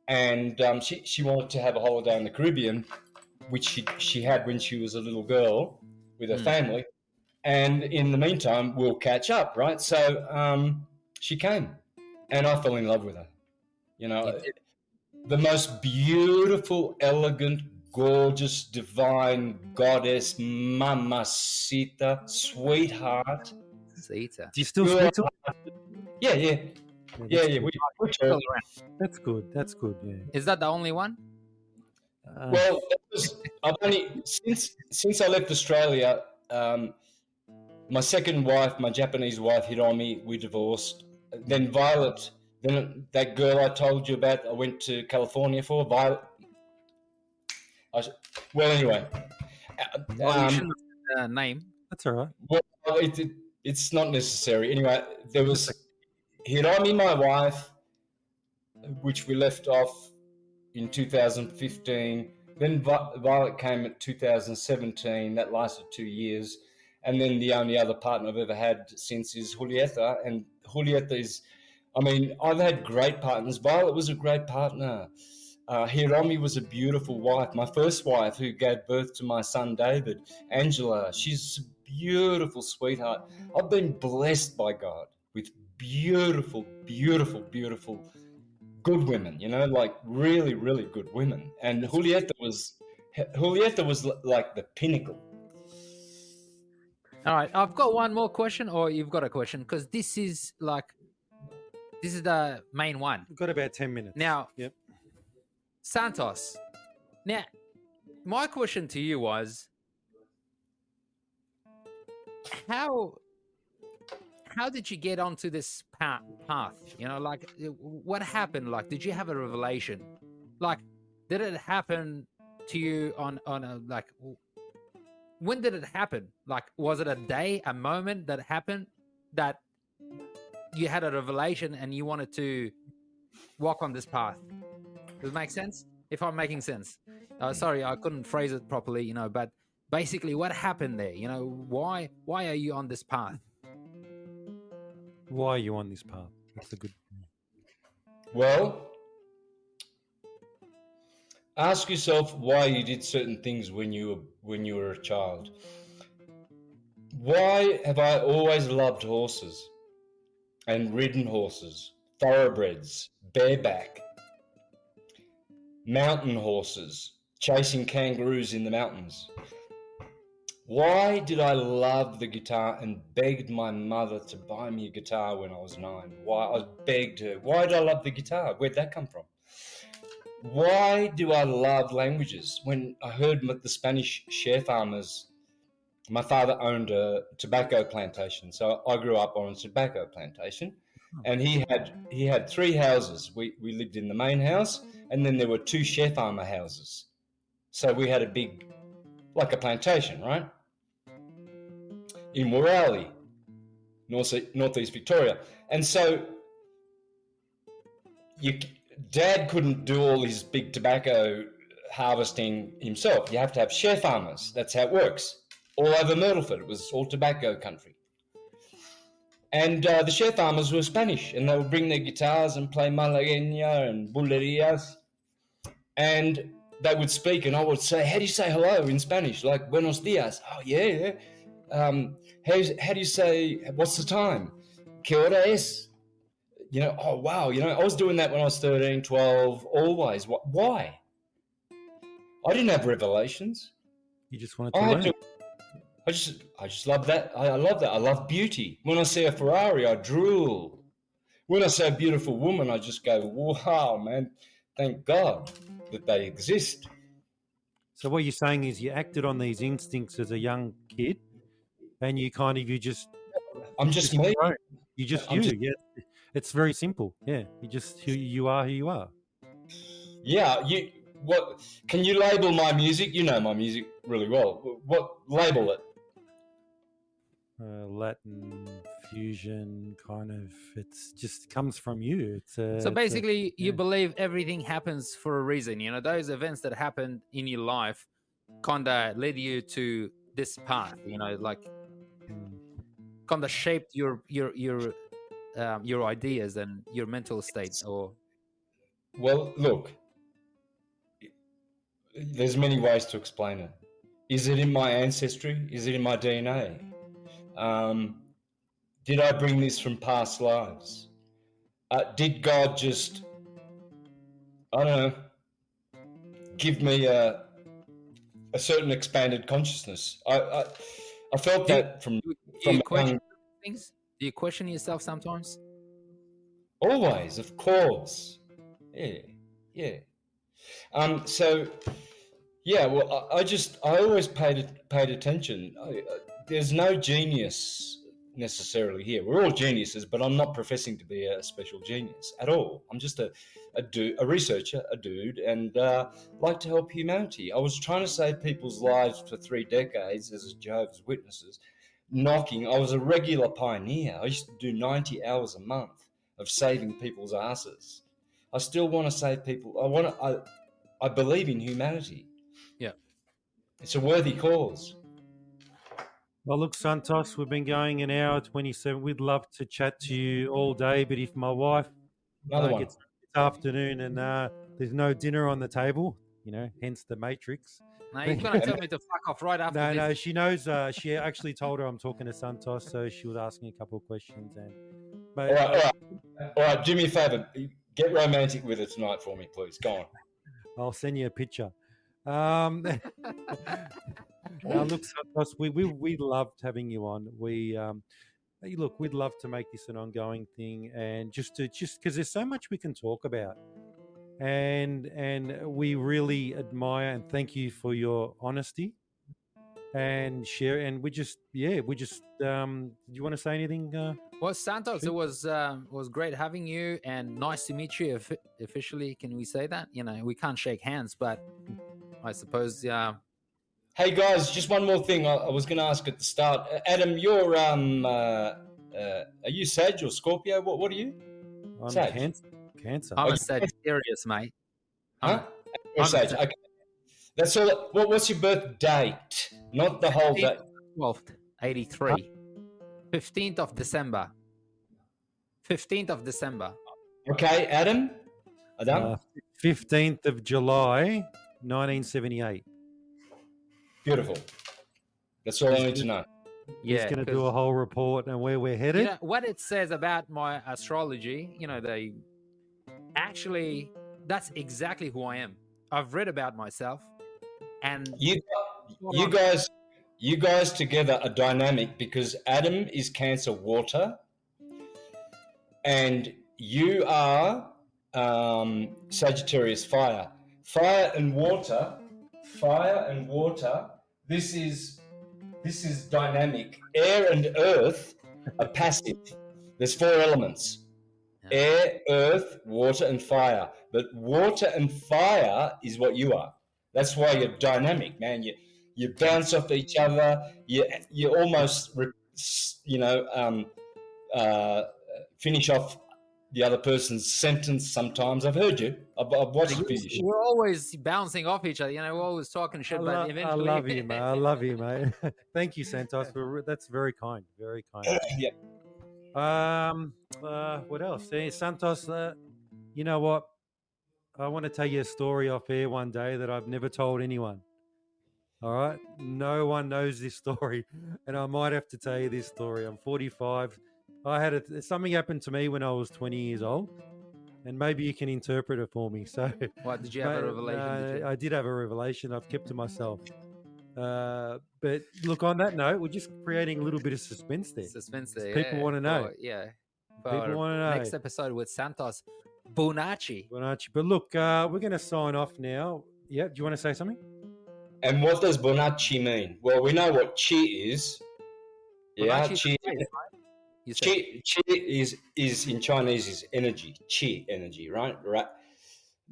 And she wanted to have a holiday in the Caribbean, which she had when she was a little girl with her family. And in the meantime, we'll catch up, right? So she came, and I fell in love with her. You know, the most beautiful, elegant, gorgeous, divine goddess, mamacita, sweetheart. Zeta. Do you still speak to her? Yeah. Yeah, We talk. that's good. That's good. Yeah. Is that the only one? Well, I've only since I left Australia. My second wife, my Japanese wife, Hiromi, we divorced. Then Violet, then that girl I told you about, I went to California for. Violet. Well, anyway. You shouldn't have name. That's all right. Well, it's not necessary. Anyway, there was Hiromi, my wife, which we left off in 2015. Then Violet came in 2017. That lasted 2 years. And then the only other partner I've ever had since is Julieta. And Julieta is, I mean, I've had great partners. Violet was a great partner. Hiromi was a beautiful wife. My first wife, who gave birth to my son David, Angela, she's a beautiful sweetheart. I've been blessed by God with beautiful, beautiful, beautiful, good women, you know, like really, really good women. And Julieta was like the pinnacle. All right, I've got one more question, or you've got a question, because this is the main one. We've got about 10 minutes. Now, Yep. Santos. Now, my question to you was, how did you get onto this path? You know, like, what happened? Like, did you have a revelation? Like, did it happen to you on a, like, when did it happen? Like, was it a day, a moment that happened that you had a revelation and you wanted to walk on this path? Does it make sense? If I'm making sense. Sorry, I couldn't phrase it properly, you know, but basically what happened there? You know, why are you on this path? Why are you on this path? That's a good. Well, ask yourself why you did certain things when you were a child. Why have I always loved horses and ridden horses, thoroughbreds, bareback, mountain horses, chasing kangaroos in the mountains? Why did I love the guitar and begged my mother to buy me a guitar when I was 9? Why I begged her. Why did I love the guitar? Where'd that come from? Why do I love languages? When I heard the Spanish share farmers, my father owned a tobacco plantation, so I grew up on a tobacco plantation, and he had 3 houses. We lived in the main house, and then there were 2 share farmer houses. So we had a big, like a plantation, right? In Worali, northeast Victoria. And so Dad couldn't do all his big tobacco harvesting himself. You have to have share farmers. That's how it works. All over Myrtleford, it was all tobacco country. And the share farmers were Spanish, and they would bring their guitars and play malagueña and bulerías. And they would speak, and I would say, how do you say hello in Spanish? Like, buenos dias. Oh, yeah. How do you say, what's the time? ¿Qué hora es? You know, oh, wow. You know, I was doing that when I was 13, 12, always. Why? I didn't have revelations. You just wanted to learn. I just love that. I love that. I love beauty. When I see a Ferrari, I drool. When I see a beautiful woman, I just go, wow, man, thank God that they exist. So what you're saying is you acted on these instincts as a young kid, and I'm just me. You just you. It's very simple. Yeah, you just you are who you are. Yeah, What can you label my music? You know my music really well. What label it? Latin fusion, kind of. It's just comes from you. It's So basically, you yeah. believe everything happens for a reason. You know, those events that happened in your life kind of led you to this path. You know, like kind of shaped your ideas and your mental state. Or Well, look, there's many ways to explain it. Is it in my ancestry? Is it in my DNA? Did I bring this from past lives? Did God just, I don't know, give me a certain expanded consciousness? I felt that from things. Do you question yourself sometimes? Always, of course. Yeah. So, yeah. Well, I always paid attention. There's no genius necessarily here. We're all geniuses, but I'm not professing to be a special genius at all. I'm just a researcher, a dude, and like to help humanity. I was trying to save people's lives for 3 decades as a Jehovah's Witnesses. I was a regular pioneer. I used to do 90 hours a month of saving people's asses. I still want to save people. I believe in humanity. Yeah. It's a worthy cause. Well, look, Santos, we've been going an hour 27. We'd love to chat to you all day, but if my wife gets this afternoon and there's no dinner on the table, hence the Matrix. No, you're going to tell me to fuck off right after this. No, she knows. She actually told her I'm talking to Santos, so she was asking a couple of questions. All right. Do me a favor. Get romantic with it tonight for me, please. Go on. I'll send you a picture. Now, look, Santos, we loved having you on. We'd love to make this an ongoing thing, and just because there's so much we can talk about, and we really admire and thank you for your honesty and share. And do you want to say anything? Well, Santos, it was great having you, and nice to meet you. Officially, can we say that? We can't shake hands, but I suppose. Hey guys, just one more thing I was going to ask at the start. Adam, you're are you Sag or Scorpio? What are you? I'm Sag. Cancer. I'm a Sagittarius, mate. Huh? You're Sag. Okay. That's all. What's your birth date? Not the whole date. 12th, 83. 15th of December. 15th of December. Okay, Adam? 15th of July, 1978. Beautiful. That's all I need to know. Yeah, he's going to do a whole report on where we're headed. What it says about my astrology, that's exactly who I am. I've read about myself, and you guys together are dynamic because Adam is Cancer water, and you are Sagittarius fire. Fire and water. This is dynamic. Air and earth are passive. There's 4 elements: air, earth, water, and fire. But water and fire is what you are. That's why you're dynamic, man. You bounce off each other. You almost finish off the other person's sentence sometimes. I've heard you. I've watched you. We're always bouncing off each other. We're always talking shit, but eventually... I love you, mate. Thank you, Santos. That's very kind. Very kind. Yeah. What else? Hey, Santos, you know what? I want to tell you a story off air one day that I've never told anyone. All right? No one knows this story, and I might have to tell you this story. I'm 45. Something happened to me when I was 20 years old, and maybe you can interpret it for me. So, what, did you have a revelation? I did have a revelation. I've kept to myself. But look, on that note, we're just creating a little bit of suspense there. People want to know. People want to know. Next episode with Santos Bonacci. But look, we're going to sign off now. Yeah, do you want to say something? And what does Bonacci mean? Well, we know what chi is. Yeah, chi. Chi is in Chinese is energy, chi energy, right?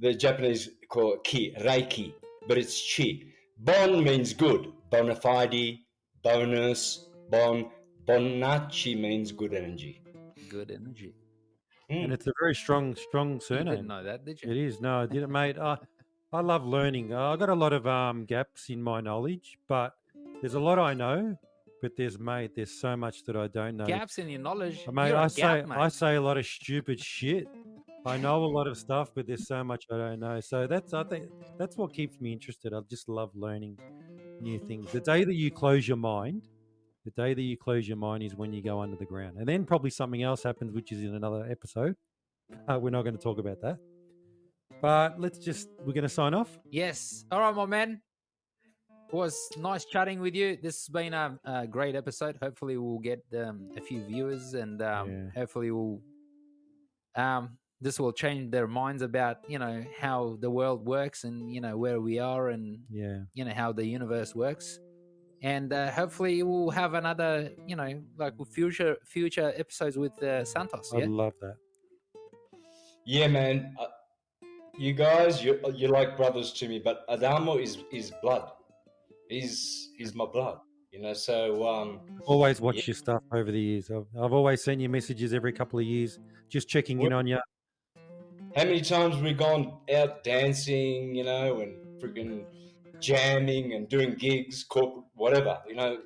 The Japanese call it ki, reiki, but it's chi. Bon means good, bona fide, bonus, bonacci means good energy. Good energy. And it's a very strong You surname. didn't know that, did you? It is. No, I didn't, mate. I love learning. I got a lot of gaps in my knowledge, but there's a lot I know. But there's so much that I don't know. Gaps in your knowledge. Mate, You're a I gap, say a lot of stupid shit. I know a lot of stuff, but there's so much I don't know. So I think that's what keeps me interested. I just love learning new things. The day that you close your mind is when you go under the ground. And then probably something else happens, which is in another episode. We're not going to talk about that. But we're going to sign off. Yes. All right, my man. It was nice chatting with you. This has been a great episode. Hopefully we'll get a few viewers, and hopefully this will change their minds about, how the world works, and, where we are, and, how the universe works. And hopefully we'll have another, future episodes with Santos. I love that. Yeah, man. You guys, you're like brothers to me, but Adamo is blood. He's my blood, so... always watch your stuff over the years. I've always sent you messages every couple of years, just checking in on you. How many times we've gone out dancing, and freaking jamming and doing gigs, corporate, whatever, Yeah,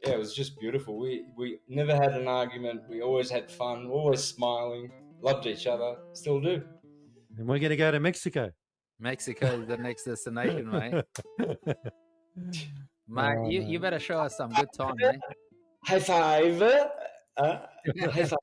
it was just beautiful. We never had an argument. We always had fun, always smiling, loved each other, still do. And we're going to go to Mexico. Mexico is the next destination, mate. Mate, you better show us some good time, mate. High five. High five.